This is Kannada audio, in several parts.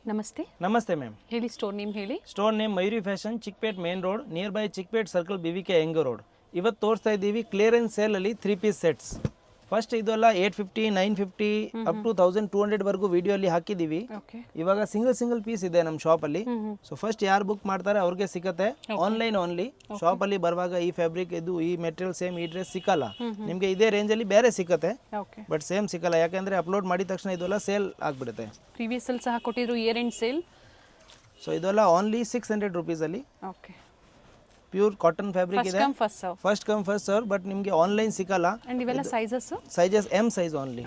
ನಮಸ್ತೆ. ನಮಸ್ತೆ ಮ್ಯಾಮ್. ಹೇಳಿ, ಸ್ಟೋರ್ ನೇಮ್ ಹೇಳಿ. Store name Mayuri fashion, Chickpet main road, near by Chickpet circle, BVK Young road. ಇವತ್ತು ತೋರಿಸ್ತಾ ಇದ್ದೀವಿ ಕ್ಲಿಯರೆನ್ಸ್ ಸೇಲಲ್ಲಿ 3 ಪೀಸ್ ಸೆಟ್ಸ್. ಫಸ್ಟ್ ಇದೆಲ್ಲ 850, 950 ಅಪ್ ಟು 1200 ವರೆಗೂ ವಿಡಿಯೋಲಿ ಹಾಕಿದ್ದೀವಿ. ಇವಾಗ ಸಿಂಗಲ್ ಪೀಸ್ ಇದೆ ನಮ್ಮ ಶಾಪಲ್ಲಿ. ಸೊ ಫಸ್ಟ್ ಯಾರು ಬುಕ್ ಮಾಡ್ತಾರೆ ಅವ್ರಿಗೆ ಸಿಕ್ಕತ್ತೆ. Online only. ಶಾಪಲ್ಲಿ ಬರುವಾಗ ಈ ಫ್ಯಾಬ್ರಿಕ್ ಇದು ಈ ಮೆಟೀರಿಯಲ್ ಸೇಮ್ ಈ ಡ್ರೆಸ್ ಸಿಕ್ಕಲ್ಲ ನಿಮಗೆ. ಇದೇ ರೇಂಜಲ್ಲಿ ಬೇರೆ ಸಿಕ್ಕತ್ತೆ, ಬಟ್ ಸೇಮ್ ಸಿಕ್ಕಲ್ಲ. ಯಾಕಂದ್ರೆ ಅಪ್ಲೋಡ್ ಮಾಡಿದ ತಕ್ಷಣ ಇದೆಲ್ಲ ಸೇಲ್ ಆಗಿಬಿಡುತ್ತೆ. ಪ್ರೀವಿಯಸ್ ಅಲ್ಲಿ ಸಹ ಕೊಟ್ಟಿದ್ರು ಇಯರ್ ಎಂಡ್ ಸೇಲ್. ಸೊ ಇದೆಲ್ಲ ಓನ್ಲಿ 600 ರುಪೀಸಲ್ಲಿ ಪ್ಯೂರ್ ಕಾಟನ್ ಫ್ಯಾಬ್ರಿಕ್ ಇದೆ. First come first serve, but ನಿಮಗೆ ಆನ್ಲೈನ್ ಸಿಕ್ಕಲ್ಲ. ಇವೆಲ್ಲ sizes M size only.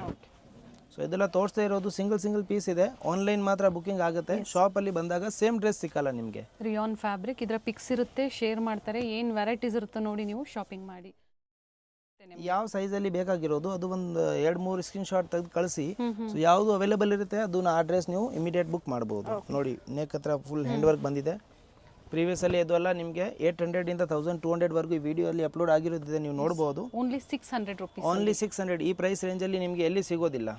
So ಇದೆಲ್ಲ ತೋರಿಸ್ತಾ ಇರೋದು ಸಿಂಗಲ್ ಪೀಸ್ ಇದೆ. ಆನ್ಲೈನ್ ಮಾತ್ರ ಬುಕಿಂಗ್ ಆಗುತ್ತೆ. ಶಾಪಲ್ಲಿ ಬಂದಾಗ ಸೇಮ್ ಡ್ರೆಸ್ ಸಿಕ್ಕಲ್ಲ ನಿಮಗೆ. ರಿಯಾನ್ ಫ್ಯಾಬ್ರಿಕ್, ಇದರ ಪಿಕ್ಸ್ ಇರುತ್ತೆ, ಶೇರ್ ಮಾಡ್ತಾರೆ. ಏನು ವೆರೈಟೀಸ್ ಇರುತ್ತೆ ನೋಡಿ, ನೀವು ಶಾಪಿಂಗ್ ಮಾಡಿ. ಯಾವ ಸೈಜಲ್ಲಿ ಬೇಕಾಗಿರೋದು ಅದು ಒಂದು 2-3 ಸ್ಕ್ರೀನ್ ಶಾಟ್ ತೆಗೆದು ಕಳಿಸಿ. ಸೊ ಯಾವುದು ಅವೈಲೇಬಲ್ ಇರುತ್ತೆ ಅದನ್ನ ಆ ಡ್ರೆಸ್ ನೀವು ಇಮಿಡಿಯೇಟ್ ಬುಕ್ ಮಾಡ್ಬೋದು. ನೋಡಿ ನೆಕ್ ಹತ್ರ ಫುಲ್ ಹ್ಯಾಂಡ್ ವರ್ಕ್ ಬಂದಿದೆ. ಪ್ರೀವಿಯಸ್ ಅಲ್ಲಿ ಇದೆಲ್ಲ ನಿಮಗೆ 800 ಇಂದ 1200 ವರೆಗೂ ಈ ವಿಡಿಯೋ ಅಲ್ಲಿ ಅಪ್ಲೋಡ್ ಆಗಿರೋದಿದೆ, ನೀವು ನೋಡಬಹುದು. Only 600 rupees. ಓನ್ಲಿ 600. ಈ ಪ್ರೈಸ್ ರೇಂಜಲ್ಲಿ ನಿಮಗೆ ಎಲ್ಲಿ ಸಿಗೋದಿಲ್ಲ.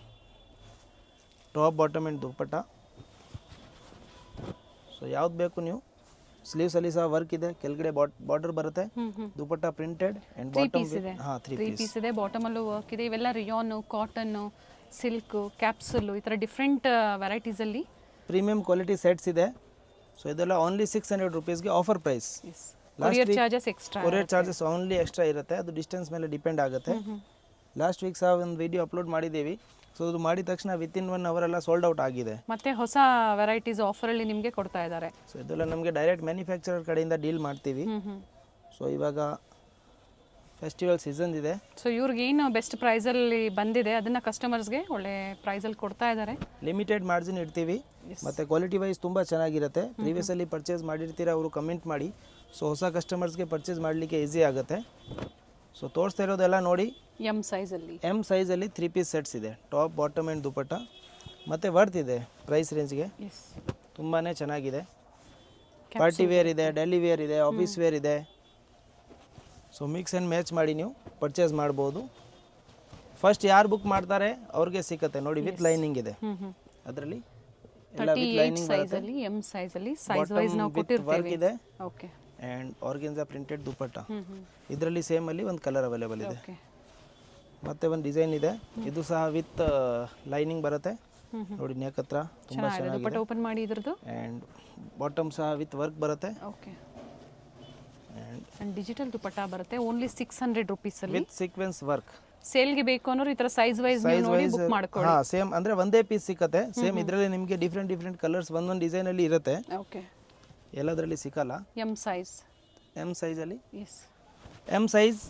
Top bottom and dupatta. So ಯಾವ್ದು ಬೇಕು ನೀವು. ಸ್ಲೀವ್ಸ್ ಅಲ್ಲಿ ಸಹ ವರ್ಕ್ ಇದೆ, ಕೆಳಗಡೆ ಬಾರ್ಡರ್ ಬರುತ್ತೆ. ದುಪ್ಪಟ್ಟ ಪ್ರಿಂಟೆಡ್ ಅಂಡ್ ಬಾಟಮ್ ಹಾ 3 ಪೀಸ್ ಇದೆ. ಬಾಟಮ್ ಅಲ್ಲೂ ವರ್ಕ್ ಇದೆ. ಇವೆಲ್ಲ ರಿಯಾನ್, ಕಾಟನ್, ಸಿಲ್ಕ್, ಕ್ಯಾಪ್ಸುಲ್, ಈ ತರ ಡಿಫರೆಂಟ್ ವೆರೈಟೀಸ್ ಅಲ್ಲಿ ಪ್ರೀಮಿಯಂ ಕ್ವಾಲಿಟಿ ಸೆಟ್ಸ್ ಇದೆ. ಸೊ ಇದೆಲ್ಲ ಓನ್ಲಿ 600 ರುಪೀಸ್ಗೆ offer price. Courier charges extra. Courier charges only extra ಇರುತ್ತೆ, ಅದು ಡಿಸ್ಟೆನ್ಸ್ ಮೇಲೆ ಡಿಪೆಂಡ್ ಆಗುತ್ತೆ. ಲಾಸ್ಟ್ ವೀಕ್ ಸಹ ಒಂದು ವಿಡಿಯೋ ಅಪ್ಲೋಡ್ ಮಾಡಿದ್ದೀವಿ. ಸೊ ಅದು ಮಾಡಿದ ತಕ್ಷಣ ವಿತಿನ್ 1 ಅವರ್ ಎಲ್ಲ ಸೋಲ್ಡ್ ಔಟ್ ಆಗಿದೆ. ಮತ್ತೆ ಹೊಸ ವೆರೈಟೀಸ್ ಆಫರ್ ಅಲ್ಲಿ ನಿಮಗೆ ಕೊಡ್ತಾ ಇದ್ದಾರೆ. ಸೊ ಇದೆಲ್ಲ ನಮಗೆ ಡೈರೆಕ್ಟ್ ಮ್ಯಾನುಫ್ಯಾಕ್ಚರರ್ ಕಡೆಯಿಂದ ಡೀಲ್ ಮಾಡ್ತೀವಿ. ಸೊ ಇವಾಗ ಫೆಸ್ಟಿವಲ್ ಸೀಸನ್ ಇದೆ. ಸೊ ಇವ್ರಿಗೆ ಏನು ಬೆಸ್ಟ್ ಪ್ರೈಸಲ್ಲಿ ಬಂದಿದೆ ಅದನ್ನ ಕಸ್ಟಮರ್ಸ್ಗೆ ಒಳ್ಳೆ ಪ್ರೈಸಲ್ಲಿ ಕೊಡ್ತಾ ಇದ್ದಾರೆ. ಲಿಮಿಟೆಡ್ ಮಾರ್ಜಿನ್ ಇಡ್ತೀವಿ, ಮತ್ತು ಕ್ವಾಲಿಟಿ ವೈಸ್ ತುಂಬ ಚೆನ್ನಾಗಿರುತ್ತೆ. ಪ್ರೀವಿಯಸಲ್ಲಿ ಪರ್ಚೇಸ್ ಮಾಡಿರ್ತೀರ, ಅವರು ಕಮೆಂಟ್ ಮಾಡಿ. ಸೊ ಹೊಸ ಕಸ್ಟಮರ್ಸ್ಗೆ ಪರ್ಚೇಸ್ ಮಾಡಲಿಕ್ಕೆ ಈಸಿ ಆಗುತ್ತೆ. ಸೊ ತೋರಿಸ್ತಾ ಇರೋದೆಲ್ಲ ನೋಡಿ M ಸೈಜಲ್ಲಿ 3 ಪೀಸ್ ಸೆಟ್ಸ್ ಇದೆ. ಟಾಪ್ ಬಾಟಮ್ ಆ್ಯಂಡ್ ದುಪ್ಪಟ್ಟ ಮತ್ತು ವರ್ತ್ ಇದೆ. ಪ್ರೈಸ್ ರೇಂಜ್ಗೆ ತುಂಬಾ ಚೆನ್ನಾಗಿದೆ. ಪಾರ್ಟಿ ವೇರ್ ಇದೆ, ಡೈಲಿ ವೇರ್ ಇದೆ, ಆಫೀಸ್ ವೇರ್ ಇದೆ. ಸೊ ಮಿಕ್ಸ್ ಆ್ಯಂಡ್ ಮ್ಯಾಚ್ ಮಾಡಿ ನೀವು ಪರ್ಚೇಸ್ ಮಾಡ್ಬೋದು. ಫಸ್ಟ್ ಯಾರು ಬುಕ್ ಮಾಡ್ತಾರೆ ಅವ್ರಿಗೆ ಸಿಕ್ಕತ್ತೆ ನೋಡಿ. ವಿತ್ ಲೈನಿಂಗ್ ಇದೆ ಅದರಲ್ಲಿ ಎಲ್ಲ ವಿತ್ ಲೈನಿಂಗ್ ಬರುತ್ತೆ. M ಸೈಜಲ್ಲಿ ಸೈಜ್ ವೈಸ್ ನಾವು ಕೊಟ್ಟಿರ್ತೀವಿ. ವರ್ಕ್ ಇದೆ. ಓಕೆ. ಆ್ಯಂಡ್ ಆರ್ಗೆನ್ಜಾ ಪ್ರಿಂಟೆಡ್ ದುಪ್ಪಟ್ಟ. ಇದರಲ್ಲಿ ಸೇಮ್ ಅಲ್ಲಿ ಒಂದು ಕಲರ್ ಅವೈಲೇಬಲ್ ಇದೆ. ಮತ್ತೆ ಒಂದು ಡಿಸೈನ್ ಇದೆ, ಇದು ಸಹ ವಿತ್ ಲೈನಿಂಗ್ ಬರುತ್ತೆ ನೋಡಿ. ನೆಕ್ ಹತ್ರ ತುಂಬಾ ಚೆನ್ನಾಗಿದೆ. ದುಪ್ಪಟ್ಟ ಓಪನ್ ಮಾಡಿ ಇದ್ರದ್ದು. ಆ್ಯಂಡ್ ಬಾಟಮ್ ಸಹ ವಿತ್ ವರ್ಕ್ ಬರುತ್ತೆ. ಓಕೆ. ಆ್ಯಂಡ್ ಡಿಜಿಟಲ್ ದುಪ್ಪಟ್ಟ ಬರುತ್ತೆ. ಓನ್ಲಿ 600 ರೂಪೀಸ್ ಅಲ್ಲಿ ವಿತ್ ಸೀಕ್ವೆನ್ಸ್ ವರ್ಕ್. ಸೇಲ್ಗೆ ಬೇಕು ಅನ್ನೋರು ಈ ತರ ಸೈಜ್ ವೈಸ್ ನೋಡಿ ಬುಕ್ ಮಾಡ್ಕೊಳ್ಳಿ. ಹಾ ಸೇಮ್ ಅಂದ್ರೆ ಒಂದೇ ಪೀಸ್ ಸಿಕ್ಕತ್ತೆ. ಸೇಮ್ ಇದರಲ್ಲಿ ನಿಮಗೆ ಡಿಫ್ರೆಂಟ್ ಕಲರ್ಸ್ ಒಂದೊಂದು ಡಿಸೈನ್ ಅಲ್ಲಿ ಇರುತ್ತೆ. ಓಕೆ. ಎಲ್ಲದರಲ್ಲಿ ಸಿಕ್ಕಲ್ಲ. M size. M ಸೈಜ್ ಅಲ್ಲಿ M ಸೈಜ್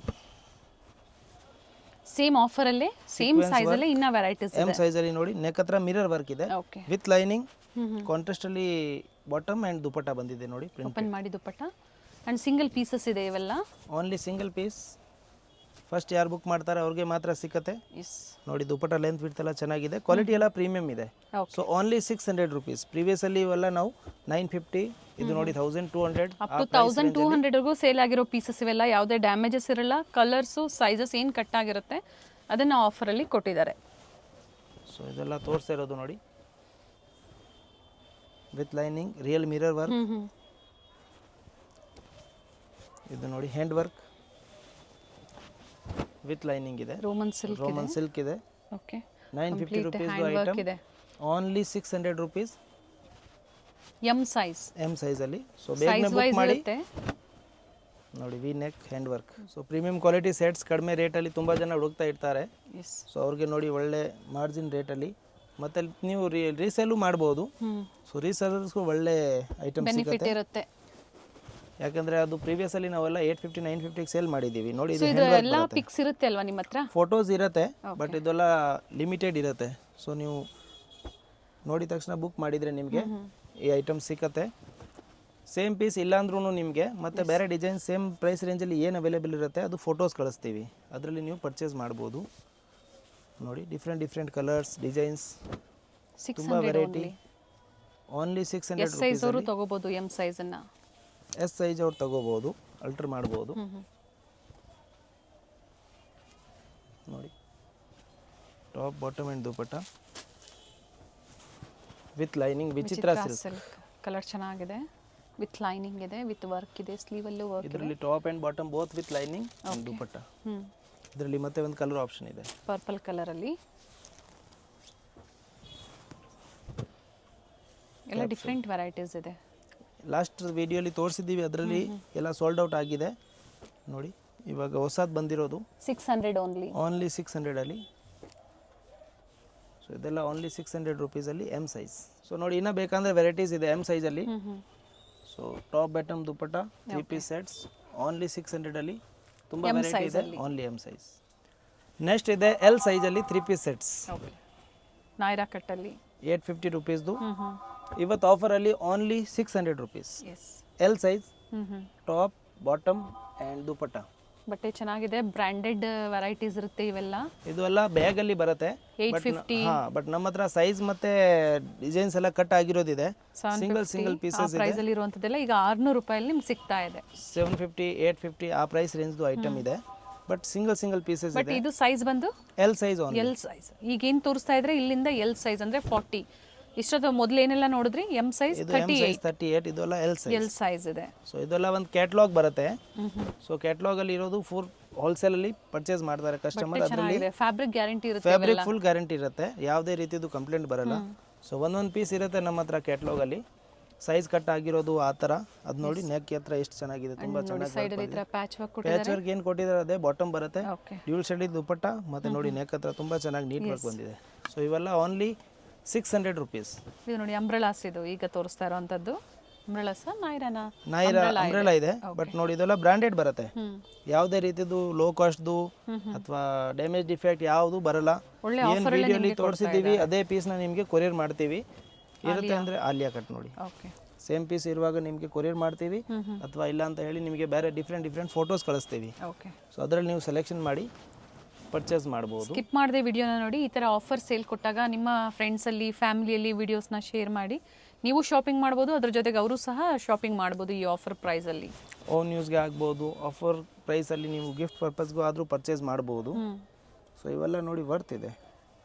ಸೇಮ್ ಆಫರ್ ಅಲ್ಲಿ ಸೇಮ್ ಸೈಜ್ ಅಲ್ಲಿ ಇನ್ನ ವೆರೈಟೀಸ್ ಇದೆ. M ಸೈಜ್ ಅಲ್ಲಿ ನೋಡಿ ನೆಕ್ ಹತ್ರ ಮಿರರ್ ವರ್ಕ್ ಇದೆ ವಿತ್ ಲೈನಿಂಗ್. ಕಾಂಟ್ರಾಸ್ಟ್ ಅಲ್ಲಿ ಬಾಟಮ್ ಅಂಡ್ ದುಪ್ಪಟ್ಟ ಬಂದಿದೆ ನೋಡಿ. ಓಪನ್ ಮಾಡಿ ದುಪ್ಪಟ್ಟ ಅಂಡ್ ಸಿಂಗಲ್ ಪೀಸಸ್ ಇದೆ ಇವೆಲ್ಲ. Only single piece. ಫಸ್ಟ್ ಯಾರು ಬುಕ್ ಮಾಡ್ತಾರೆ ಅವ್ರಿಗೆ ಮಾತ್ರ ಸಿಕ್ಕತ್ತೆ ನೋಡಿ. ದುಪ್ಪಟ್ಟ ಲೆಂತ್ ವಿಡ್ತ್ ಎಲ್ಲ ಚೆನ್ನಾಗಿದೆ, ಕ್ವಾಲಿಟಿ ಎಲ್ಲ ಪ್ರೀಮಿಯಂ ಇದೆ. So only 600 rupees. ಪ್ರೀವಿಯಸ್ ಅಲ್ಲಿ ಇವೆಲ್ಲ ನಾವು 950, ಇದು ನೋಡಿ 1200 ಅಪ್ ಟು 1200 ವರೆಗೂ ಸೇಲ್ ಆಗಿರೋ ಪೀಸಸ್ ಇವೆಲ್ಲ. ಯಾವುದೇ ಡ್ಯಾಮೇಜಸ್ ಇರಲ್ಲ. ಕಲರ್ಸು ಸೈಜಸ್ ಏನು ಕಟ್ ಆಗಿರುತ್ತೆ ಅದನ್ನ ಆಫರ್ ಅಲ್ಲಿ ಕೊಟ್ಟಿದ್ದಾರೆ. ಸೊ ಇದೆಲ್ಲ ತೋರಿಸ್ತಾ ಇರೋದು ನೋಡಿ with lining, real mirror work. ಇದು ನೋಡಿ ಹ್ಯಾಂಡ್ ವರ್ಕ್ ವಿತ್ ಲೈನಿಂಗ್ ಇದೆ. ರೋಮನ್ ಸಿಲ್ಕ್ ಇದೆ. Okay. 950 rupees item. Only 600 rupees. M size ಅಲ್ಲಿ. ಸೊ ಬೇಗನೆ ಬುಕ್ ಮಾಡಿ ನೋಡಿ. V neck hand work. So premium quality sets ಕಡಿಮೆ ರೇಟಲ್ಲಿ ತುಂಬ ಜನ ಹುಡುಕ್ತಾ ಇರ್ತಾರೆ. ಸೊ ಅವ್ರಿಗೆ ನೋಡಿ ಒಳ್ಳೆ ಮಾರ್ಜಿನ್ ರೇಟಲ್ಲಿ, ಮತ್ತೆ ನೀವು ರೀಸೇಲು ಮಾಡ್ಬೋದು. ಸೊ ರೀಸೇಲರ್ಸ್ಗೂ ಒಳ್ಳೆ ಐಟಮ್ ಸಿಗುತ್ತೆ. ಯಾಕಂದ್ರೆ ಅದು ಪ್ರೀವಿಯಸ್ ಅಲ್ಲಿ ನಾವೆಲ್ಲ 850, 950 ಸೇಲ್ ಮಾಡಿದೀವಿ ನೋಡಿ. ಇದು ಎಲ್ಲ ಪಿಕ್ಸ್ ಇರುತ್ತೆ ಅಲ್ವಾ ನಿಮ್ಮ ಹತ್ರ? ಫೋಟೋಸ್ ಇರುತ್ತೆ, ಬಟ್ ಇದೆಲ್ಲ ಲಿಮಿಟೆಡ್ ಇರುತ್ತೆ. ಸೊ ನೀವು ನೋಡಿದ ತಕ್ಷಣ ಬುಕ್ ಮಾಡಿದ್ರೆ ನಿಮಗೆ ಈ ಐಟಮ್ ಸಿಕ್ಕತ್ತೆ. ಸೇಮ್ ಪೀಸ್ ಇಲ್ಲಾಂದ್ರೂ ನಿಮಗೆ ಮತ್ತೆ ಬೇರೆ ಡಿಸೈನ್ ಸೇಮ್ ಪ್ರೈಸ್ ರೇಂಜಲ್ಲಿ ಏನು ಅವೈಲೇಬಲ್ ಇರುತ್ತೆ ಅದು ಫೋಟೋಸ್ ಕಳಿಸ್ತೀವಿ, ಅದರಲ್ಲಿ ನೀವು ಪರ್ಚೇಸ್ ಮಾಡ್ಬೋದು. ನೋಡಿ ಡಿಫ್ರೆಂಟ್ ಕಲರ್ಸ್, ಡಿಸೈನ್ಸ್, ತುಂಬ ವೆರೈಟಿ. ಓನ್ಲಿ 600 ಎಸ್ ಸೈಜ್ ಅವರು ತಗೋಬಹುದು. M ಸೈಜ್ ಅನ್ನ S ಸೈಜ್ ಅವ್ರು ತಗೋಬಹುದು, ಅಲ್ಟರ್ ಮಾಡ್ಬೋದು. ನೋಡಿ top bottom and dupatta. With lining ವಿಚಿತ್ರ ಸಿಲ್ಕ್. ಸಿಲ್ಕ್ ಕಲರ್ ಚೆನ್ನಾಗಿದೆ, ವಿತ್ ಲೈನಿಂಗ್ ಇದೆ, ವಿತ್ ವರ್ಕ್ ಇದೆ, ಸ್ಲೀವಲ್ಲೂ ವರ್ಕ್ ಇದೆ. ಇದರಲ್ಲಿ top and bottom both with lining and dupatta. ಇದರಲ್ಲಿ ಮತ್ತೆ ಒಂದು ಕಲರ್ ಆಪ್ಷನ್ ಇದೆ, ಪರ್ಪಲ್ ಕಲರಲ್ಲಿ. ಎಲ್ಲ ಡಿಫ್ರೆಂಟ್ ವೆರೈಟೀಸ್ ಇದೆ. ಲಾಸ್ಟ್ ವಿಡಿಯೋಲಿ ತೋರಿಸಿದ್ದೀವಿ, ಅದರಲ್ಲಿ ಎಲ್ಲ ಸೋಲ್ಡ್ ಔಟ್ ಆಗಿದೆ ನೋಡಿ. ಇವಾಗ ಹೊಸದು ಬಂದಿರೋದು 600 ಓನ್ಲಿ. ಓನ್ಲಿ 600ಅಲ್ಲಿ. ಸೊ ಇದೆಲ್ಲ ಓನ್ಲಿ 600 ರುಪೀಸಲ್ಲಿ ಎಮ್ ಸೈಜ್. ಸೊ ನೋಡಿ ಇನ್ನೂ ಬೇಕಂದರೆ ವೆರೈಟೀಸ್ ಇದೆ ಎಮ್ ಸೈಜಲ್ಲಿ. So top bottom dupatta 3 piece sets only 600ಅಲ್ಲಿ. ತುಂಬ ವೆರೈಟಿ ಇದೆ, ಓನ್ಲಿ ಎಮ್ ಸೈಜ್. ನೆಕ್ಸ್ಟ್ ಇದೆ ಎಲ್ ಸೈಜಲ್ಲಿ 3 ಪೀಸ್ ಸೆಟ್ಸ್, ನಾಯ್ರಾ ಕಟ್ಟಲ್ಲಿ 850 ರುಪೀಸ್ದು. ಇವತ್ತು ಆಫರಲ್ಲಿ only 600 rupees. L size, top bottom and dupatta. ಬಟ್ಟೆ ಚೆನ್ನಾಗಿದೆ, ಬ್ರ್ಯಾಂಡೆಡ್ ವೆರೈಟೀಸ್ ಇರುತ್ತೆ ಇವೆಲ್ಲ. ಇದು ಎಲ್ಲ ಬ್ಯಾಗಲ್ಲಿ ಬರುತ್ತೆ. 850. ಬಟ್ ನಮ್ಮ ಹತ್ರ ಸೈಜ್ ಮತ್ತೆ ಡಿಸೈನ್ಸ್ ಎಲ್ಲ ಕಟ್ ಆಗಿರೋದಿದೆ. ಸಿಂಗಲ್ ಪೀಸಸ್ ಪ್ರೈಸ್ ಅಲ್ಲಿ ಇರುವಂತದೆಲ್ಲ ಈಗ 600 ರೂಪಾಯಲ್ಲಿ ನಿಮ್ಗೆ ಸಿಗ್ತಾ ಇದೆ. 750 850 ಆ ಪ್ರೈಸ್ ರೇಂಜ್ದು ಐಟಮ್ ಇದೆ. ಬಟ್ ಸಿಂಗಲ್ ಪೀಸಸ್ ಬಟ್ ಇದು ಸೈಜ್ ಬಂದು L size only. L size ಈಗ ಏನು ತೋರಿಸ್ತಾ ಇದ್ರೆ ಇಲ್ಲಿಂದ ಎಲ್ ಸೈಜ್ ಅಂದ್ರೆ 40. ಇಷ್ಟೊತ್ತು ಮೊದಲು ಏನೆಲ್ಲ ನೋಡಿದ್ರಿ ಎಮ್ ಸೈಜ್ 38, ಇದೆಲ್ಲ ಎಲ್ ಸೈಜ್ ಇದೆ. ಸೊ ಇದೆಲ್ಲ ಒಂದು ಕ್ಯಾಟಲಾಗ್ ಬರುತ್ತೆ. ಸೊ ಕ್ಯಾಟಲಾಗ್ ಅಲ್ಲಿ ಇರೋದು ಫುಲ್ ಹೋಲ್ಸೇಲ್ ಅಲ್ಲಿ ಪರ್ಚೇಸ್ ಮಾಡ್ತಾರೆ ಕಸ್ಟಮರ್. ಅದರಲ್ಲಿ ಫ್ಯಾಬ್ರಿಕ್ ಗ್ಯಾರಂಟಿ ಇರುತ್ತೆ, ಫ್ಯಾಬ್ರಿಕ್ ಫುಲ್ ಗ್ಯಾರಂಟಿ ಇರುತ್ತೆ, ಯಾವುದೇ ರೀತಿದು ಕಂಪ್ಲೇಂಟ್ ಬರಲ್ಲ. ಸೊ ಒಂದೊಂದು ಪೀಸ್ ಇರುತ್ತೆ ನಮ್ಮ ಹತ್ರ ಕ್ಯಾಟಲಾಗ್ ಅಲ್ಲಿ, ಸೈಜ್ ಕಟ್ ಆಗಿರೋದು ಆ ಥರ. ಅದು ನೋಡಿ ನೆಕ್ ಹತ್ರ ಎಷ್ಟು ಚೆನ್ನಾಗಿದೆ, ತುಂಬಾ ಚೆನ್ನಾಗಿ. ಸೈಡ್ ಅಲ್ಲಿ ಪ್ಯಾಚ್ ವರ್ಕ್ ಏನು ಕೊಟ್ಟಿದ್ದಾರೆ ಅದೇ ಬಾಟಮ್ ಬರುತ್ತೆ, ಡ್ಯೂಲ್ ಶೇಡ್ ದುಪಟ್ಟ, ಮತ್ತೆ ನೋಡಿ ನೆಕ್ ಹತ್ರ ತುಂಬಾ ಚೆನ್ನಾಗಿ ನೀಟ್ ವರ್ಕ್ ಬಂದಿದೆ. ಸೊ ಇವೆಲ್ಲ ಓನ್ಲಿ 600 ರುಪೀಸ್. ಇದು ನೋಡಿ ಅಂಬ್ರೆಲಾಸ್, ಇದು ಈಗ ತೋರಿಸ್ತಾ ಇರೋಂಥದ್ದು ಅಂಬ್ರೆಲಾಸ್. ನಾಯ್ರಾ ಅಂಬ್ರೆಲಾ ಇದೆ, ಬಟ್ ನೋಡಿ ಇದೆಲ್ಲ ಬ್ರಾಂಡೆಡ್ ಬರುತ್ತೆ, ಯಾವುದೇ ರೀತಿದು ಲೋ ಕಾಸ್ಟ್ದು ಅಥವಾ ಡ್ಯಾಮೇಜ್ ಡಿಫೆಕ್ಟ್ ಯಾವುದು ಬರಲ್ಲ. ಏನು ವಿಡಿಯೋಲಿ ತೋರಿಸಿದ್ದೀವಿ ಅದೇ ಪೀಸ್ನ ನಿಮಗೆ ಕೊರಿಯರ್ ಮಾಡ್ತೀವಿ. ಇರುತ್ತೆ ಅಂದರೆ ಆಲಿಯಾ ಕಟ್ ನೋಡಿ, ಸೇಮ್ ಪೀಸ್ ಇರುವಾಗ ನಿಮಗೆ ಕೊರಿಯರ್ ಮಾಡ್ತೀವಿ, ಅಥವಾ ಇಲ್ಲ ಅಂತ ಹೇಳಿ ನಿಮಗೆ ಬೇರೆ ಡಿಫ್ರೆಂಟ್ ಫೋಟೋಸ್ ಕಳಿಸ್ತೀವಿ. ಸೊ ಅದರಲ್ಲಿ ನೀವು ಸೆಲೆಕ್ಷನ್ ಮಾಡಿ ಪರ್ಚೇಸ್ ಮಾಡ್ಬೋದು. ಸ್ಕಿಪ್ ಮಾಡದೆ ವಿಡಿಯೋನ ನೋಡಿ. ಈ ಥರ ಆಫರ್ ಸೇಲ್ ಕೊಟ್ಟಾಗ ನಿಮ್ಮ ಫ್ರೆಂಡ್ಸಲ್ಲಿ ಫ್ಯಾಮಿಲಿಯಲ್ಲಿ ವಿಡಿಯೋಸ್ನ ಶೇರ್ ಮಾಡಿ ನೀವು ಶಾಪಿಂಗ್ ಮಾಡ್ಬೋದು, ಅದ್ರ ಜೊತೆಗೆ ಅವರು ಸಹ ಶಾಪಿಂಗ್ ಮಾಡ್ಬೋದು ಈ ಆಫರ್ ಪ್ರೈಸಲ್ಲಿ. ಓನ್ ಯೂಸ್ಗೆ ಆಗ್ಬೋದು, ಆಫರ್ ಪ್ರೈಸಲ್ಲಿ ನೀವು ಗಿಫ್ಟ್ ಪರ್ಪಸ್ಗೂ ಆದರೂ ಪರ್ಚೇಸ್ ಮಾಡ್ಬೋದು. ಸೊ ಇವೆಲ್ಲ ನೋಡಿ ವರ್ತ್ ಇದೆ,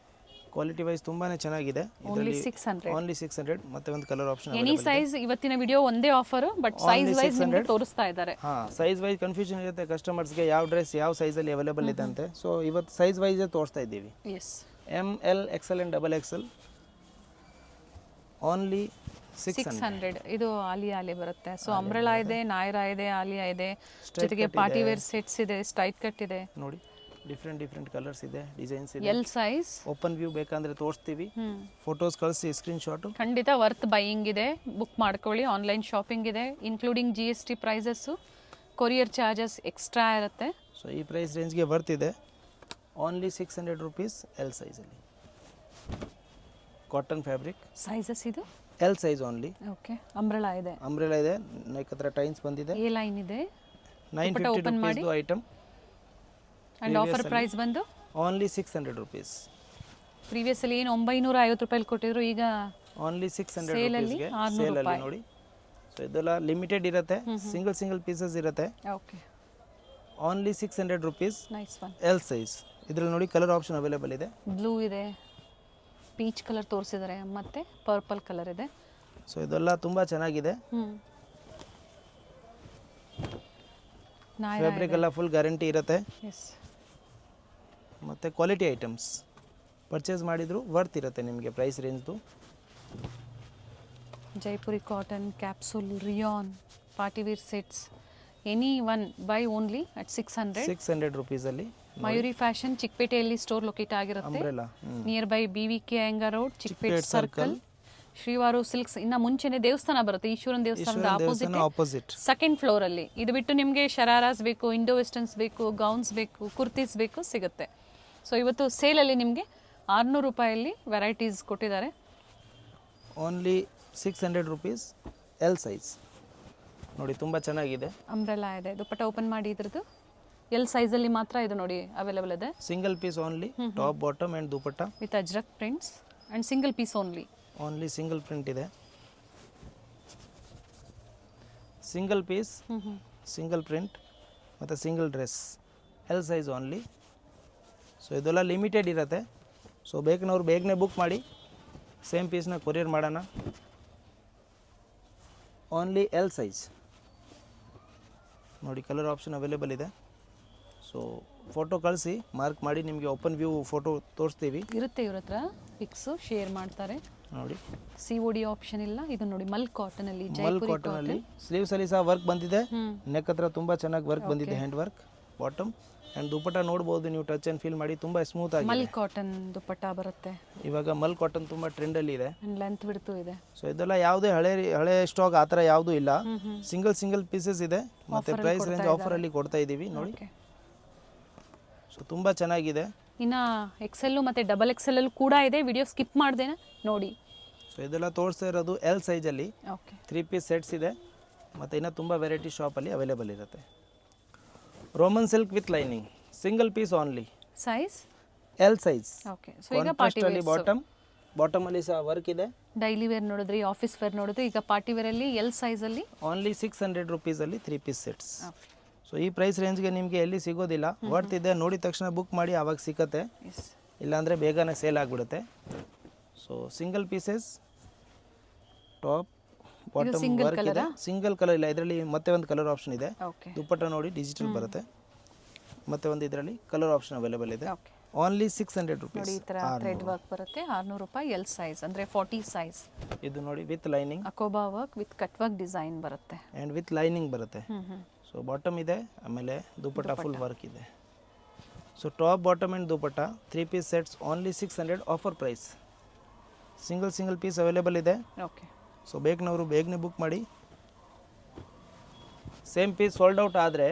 ಕ್ವಾಲಿಟಿ ವೈಸ್ ತುಂಬಾನೇ ಚೆನ್ನಾಗಿದೆ. ಓನ್ಲಿ 600 ಮತ್ತೆ ಒಂದು ಕಲರ್ ಆಪ್ಷನ್. ಎನಿ ಸೈಜ್ ಇವತ್ತಿನ ವಿಡಿಯೋ ಒಂದೇ ಆಫರ್, ಬಟ್ ಸೈಜ್ ವೈಸ್ ನಿಮಗೆ ತೋರಿಸ್ತಾ ಇದ್ದಾರೆ. ಸೈಜ್ ವೈಸ್ ಕನ್ಫ್ಯೂಷನ್ ಇರುತ್ತೆ ಕಸ್ಟಮರ್ಸ್ಗೆ, ಯಾವ ಡ್ರೆಸ್ ಯಾವ ಸೈಜಲ್ಲಿ ಅವೈಲೇಬಲ್ ಇದೆ ಅಂತೆ. ಸೊ ಇವತ್ತು ಸೈಜ್ ವೈಸ್ ತೋರಿಸ್ತಾ ಇದ್ದೀವಿ. M L XL and XXL only 600. ಇದು ಆಲಿಯಾ ಬರುತ್ತೆ. ಸೊ ಅಂಬ್ರೆಲಾ ಇದೆ, ನಾಯ್ರಾ ಇದೆ, ಆಲಿಯಾ ಇದೆ, ಜೊತೆಗೆ ಪಾರ್ಟಿ ವೇರ್ ಸೆಟ್ಸ್ ಇದೆ, ಸ್ಟ್ರೈಟ್ ಕಟ್ ಇದೆ. ನೋಡಿ ಡಿಫ್ರೆಂಟ್ ಕಲರ್ಸ್ ಇದೆ, ಡಿಸೈನ್ಸ್ ಇದೆ. ಎಲ್ ಸೈಜ್ ಓಪನ್ ವ್ಯೂ ಬೇಕಂದ್ರೆ ತೋರಿಸ್ತೀವಿ, ಫೋಟೋಸ್ ಕಳಿಸಿ, ಸ್ಕ್ರೀನ್ ಶಾಟ್. ಖಂಡಿತ ವರ್ತ್ ಬೈಯಿಂಗ್ ಇದೆ, ಬುಕ್ ಮಾಡ್ಕೊಳ್ಳಿ. ಆನ್ಲೈನ್ ಶಾಪಿಂಗ್ ಇದೆ, including GST prices, courier charges extra ಇರುತ್ತೆ. ಸೊ ಈ ಪ್ರೈಸ್ ರೇಂಜ್ಗೆ ವರ್ತ್ ಇದೆ. ಓನ್ಲಿ 600 ರುಪೀಸ್ ಎಲ್ ಸೈಜಲ್ಲಿ. ಕಾಟನ್ ಫ್ಯಾಬ್ರಿಕ್ ಸೈಜಸ್ ಇದು L size only. Okay. Umbrella ಇದೆ, ನೆಕ್ ಹತ್ರ ಟೈನ್ಸ್ ಬಂದಿದೆ, ಎ ಲೈನ್ ಇದೆ. 950 rupees item. And offer price ಬಂದು ಓನ್ಲಿ 600 ರುಪೀಸ್. ಪ್ರೀವಿಯಸ್ ಅಲ್ಲಿ ಏನು 950 ರೂಪಾಯಿ ಕೊಟ್ಟಿದ್ರು, ಈಗ ಓನ್ಲಿ 600 ರುಪೀಸ್ಗೆ ಸೇಲ್ ಅಲ್ಲಿ ನೋಡಿ. ಸೊ ಇದೆಲ್ಲ ಲಿಮಿಟೆಡ್ ಇರುತ್ತೆ, ಸಿಂಗಲ್ ಪೀಸಸ್ ಇರುತ್ತೆ. Okay. Only 600 rupees. Nice one. L size. ಇದರಲ್ಲಿ ನೋಡಿ ಕಲರ್ ಆಪ್ಷನ್ ಅವೈಲೇಬಲ್ ಇದೆ. ಬ್ಲೂ ಇದೆ, ಪೀಚ್ ಕಲರ್ ತೋರಿಸಿದ್ದಾರೆ, ಮತ್ತೆ ಪರ್ಪಲ್ ಕಲರ್ ಇದೆ. ಸೊ ಇದೆಲ್ಲ ತುಂಬಾ ಚೆನ್ನಾಗಿದೆ. ಫ್ಯಾಬ್ರಿಕ್ ಎಲ್ಲ ಫುಲ್ ಗ್ಯಾರಂಟಿ ಇರುತ್ತೆ. ಮತ್ತು ಕ್ವಾಲಿಟಿ ಐಟಮ್ಸ್ ಪರ್ಚೇಸ್ ಮಾಡಿದ್ರು ವರ್ತ್ ಇರುತ್ತೆ ನಿಮಗೆ ಪ್ರೈಸ್ ರೇಂಜ್ದು. Jaipuri cotton, capsule, rayon, party wear sets, any one buy only at 600 ರುಪೀಸಲ್ಲಿ. ಮಯೂರಿ ಫ್ಯಾಷನ್ ಚಿಕ್ಕಪೇಟೆಯಲ್ಲಿ ಸ್ಟೋರ್ ಲೊಕೇಟ್ ಆಗಿರುತ್ತೆ. Near by BVK Iyengar road, Chickpet circle. Srivaru silks ಇನ್ನ ಮುಂಚೆನೆ ದೇವಸ್ಥಾನ ಬರುತ್ತೆ, ಈಶ್ವರನ್ ದೇವಸ್ಥಾನದ ಆಪೋಸಿಟ್ ಸೆಕೆಂಡ್ ಫ್ಲೋರ್ ಅಲ್ಲಿ. ಇದು ಬಿಟ್ಟು ನಿಮಗೆ ಶರಾರಾಸ್ ಬೇಕು, ಇಂಡೋ ವೆಸ್ಟರ್ನ್ಸ್ ಬೇಕು, ಗೌನ್ಸ್ ಬೇಕು, ಕುರ್ತೀಸ್ ಬೇಕು, ಸಿಗುತ್ತೆ. ಸೊ ಇವತ್ತು ಸೇಲಲ್ಲಿ ನಿಮಗೆ 600 ರೂಪಾಯಲ್ಲಿ ವೆರೈಟೀಸ್ ಕೊಟ್ಟಿದ್ದಾರೆ. ಓನ್ಲಿ 600 ರುಪೀಸ್ ಎಲ್ ಸೈಜ್ ನೋಡಿ, ತುಂಬ ಚೆನ್ನಾಗಿದೆ. ಅಂಬ್ರೆಲಾ ಇದೆ, ದುಪಟ್ಟ ಓಪನ್ ಮಾಡಿ ಇದ್ರದ್ದು ಎಲ್ ಸೈಜಲ್ಲಿ ಮಾತ್ರ ಇದು ನೋಡಿ ಅವೈಲೇಬಲ್ ಇದೆ. Single piece only, top bottom and dupatta with Ajrak prints and single piece only. Single print ಇದೆ, ಸಿಂಗಲ್ ಪೀಸ್, ಸಿಂಗಲ್ ಪ್ರಿಂಟ್ ಮತ್ತು single dress, L size only. So ಇದೆಲ್ಲ ಲಿಮಿಟೆಡ್ ಇರುತ್ತೆ. ಸೊ ಬೇಕನವ್ರು ಬೇಗನೆ ಬುಕ್ ಮಾಡಿ, ಸೇಮ್ ಪೀಸ್ನ ಕೊರಿಯರ್ ಮಾಡೋಣ. ಓನ್ಲಿ ಎಲ್ ಸೈಜ್ ನೋಡಿ, ಕಲರ್ ಆಪ್ಷನ್ ಅವೈಲೇಬಲ್ ಇದೆ. ಸೊ ಫೋಟೋ ಕಳಿಸಿ, ಮಾರ್ಕ್ ಮಾಡಿ, ನಿಮಗೆ ಓಪನ್ ವ್ಯೂ ಫೋಟೋ ತೋರಿಸ್ತೀವಿ. ಇರುತ್ತೆ ಇವ್ರ ಹತ್ರ ಪಿಕ್ಸು ಶೇರ್ ಮಾಡ್ತಾರೆ ನೋಡಿ. COD ಆಪ್ಷನ್ ಇಲ್ಲ. ಇದು ನೋಡಿ ಮಲ್ ಕಾಟನ್ ಅಲ್ಲಿ, ಮಲ್ ಕಾಟನ್ ಅಲ್ಲಿ ಸ್ಲೀವ್ಸ್ ಅಲ್ಲಿ ಸಹ ವರ್ಕ್ ಬಂದಿದೆ. ನೆಕ್ ಹತ್ರ ತುಂಬಾ ಚೆನ್ನಾಗಿ ವರ್ಕ್ ಬಂದಿದೆ, hand work. Bottom and dupatta ನೋಡ್ಬೋದು ನೀವು, ಟಚ್ ಆ್ಯಂಡ್ ಫೀಲ್ ಮಾಡಿ, ತುಂಬ ಸ್ಮೂತ್ ಆಗಿದೆ. ಮಲ್ ಕಾಟನ್ ದುಪಟ್ಟ ಬರುತ್ತೆ. ಇವಾಗ ಮಲ್ ಕಾಟನ್ ತುಂಬ ಟ್ರೆಂಡಲ್ಲಿ ಇದೆ. ಲೆಂತ್ ಬಿಡ್ತು ಇದೆ. ಸೊ ಇದೆಲ್ಲ ಯಾವುದೇ ಹಳೆ ಸ್ಟಾಕ್ ಆ ಥರ ಯಾವುದೂ ಇಲ್ಲ. ಸಿಂಗಲ್ ಪೀಸಸ್ ಇದೆ. ಮತ್ತು ಪ್ರೈಸ್ ರೇಂಜ್ ಆಫರಲ್ಲಿ ಕೊಡ್ತಾ ಇದ್ದೀವಿ ನೋಡಿ. ಸೊ ತುಂಬ ಚೆನ್ನಾಗಿದೆ. ಇನ್ನು XL ಮತ್ತು XXL ಕೂಡ ಇದೆ. ವಿಡಿಯೋ ಸ್ಕಿಪ್ ಮಾಡ್ದೇನೆ ನೋಡಿ. ಸೊ ಇದೆಲ್ಲ ತೋರಿಸ್ತಾ ಇರೋದು ಎಲ್ ಸೈಜಲ್ಲಿ. ಓಕೆ, 3 ಪೀಸ್ ಸೆಟ್ಸ್ ಇದೆ. ಮತ್ತು ಇನ್ನೂ ತುಂಬ ವೆರೈಟಿ ಶಾಪಲ್ಲಿ ಅವೈಲೇಬಲ್ ಇರುತ್ತೆ. Roman silk with lining, single piece only. Size L size. Okay, so ಈಗ ಪಾರ್ಟಿ ವೇರ್, ಬಾಟಮಲ್ಲಿ ಸಹ ವರ್ಕ್ ಇದೆ. ಡೈಲಿ ವೇರ್ ನೋಡಿದ್ರಿ, ಆಫೀಸ್ ವೇರ್ ನೋಡಿದ್ರಿ. ಈಗ ಪಾರ್ಟಿ ವೇರಲ್ಲಿ ಎಲ್ ಸೈಜಲ್ಲಿ ಓನ್ಲಿ 600 ರುಪೀಸಲ್ಲಿ 3 ಪೀಸ್ ಸೆಟ್ಸ್. ಸೊ ಈ ಪ್ರೈಸ್ ರೇಂಜ್ಗೆ ನಿಮಗೆ ಎಲ್ಲಿ ಸಿಗೋದಿಲ್ಲ. ವರ್ತ್ ಇದೆ, ನೋಡಿದ ತಕ್ಷಣ ಬುಕ್ ಮಾಡಿ, ಆವಾಗ ಸಿಕ್ಕತ್ತೆ. ಇಲ್ಲಾಂದರೆ ಬೇಗನೆ ಸೇಲ್ ಆಗಿಬಿಡುತ್ತೆ. So single pieces, top bottom work ಇದೆ. ಸಿಂಗಲ್ ಕಲರ್ ಇಲ್ಲ ಇದರಲ್ಲಿ, ಮತ್ತೆ ಒಂದು ಕಲರ್ ಆಪ್ಷನ್ ಇದೆ. ದುಪ್ಪಟ್ಟ ನೋಡಿ ಡಿಜಿಟಲ್ ಬರುತ್ತೆ. ಮತ್ತೆ ಒಂದು ಇದರಲ್ಲಿ ಕಲರ್ ಆಪ್ಷನ್ ಅವೈಲೇಬಲ್ ಇದೆ. Only 600 rupees. ಈ ಥರ ಥ್ರೆಡ್ ವರ್ಕ್ ಬರುತ್ತೆ. 600 ರೂಪಾಯಿ ಎಲ್ ಸೈಜ್, ಅಂದರೆ 40 ಸೈಜ್. ಇದು ನೋಡಿ ವಿತ್ ಲೈನಿಂಗ್, ಅಕೋಬಾ work with cut work design ಬರುತ್ತೆ. ಆ್ಯಂಡ್ ವಿತ್ ಲೈನಿಂಗ್ ಬರುತ್ತೆ. ಸೊ ಬಾಟಮ್ ಇದೆ, ಆಮೇಲೆ ದುಪಟ್ಟ ಫುಲ್ ವರ್ಕ್ ಇದೆ. So top bottom and dupatta 3 piece sets only 600 offer price. Single piece available ಇದೆ. ಓಕೆ, ಸೊ ಬೇಕನವರು ಬೇಗನೆ ಬುಕ್ ಮಾಡಿ. ಸೇಮ್ ಪೀಸ್ ಸೋಲ್ಡ್ ಔಟ್ ಆದರೆ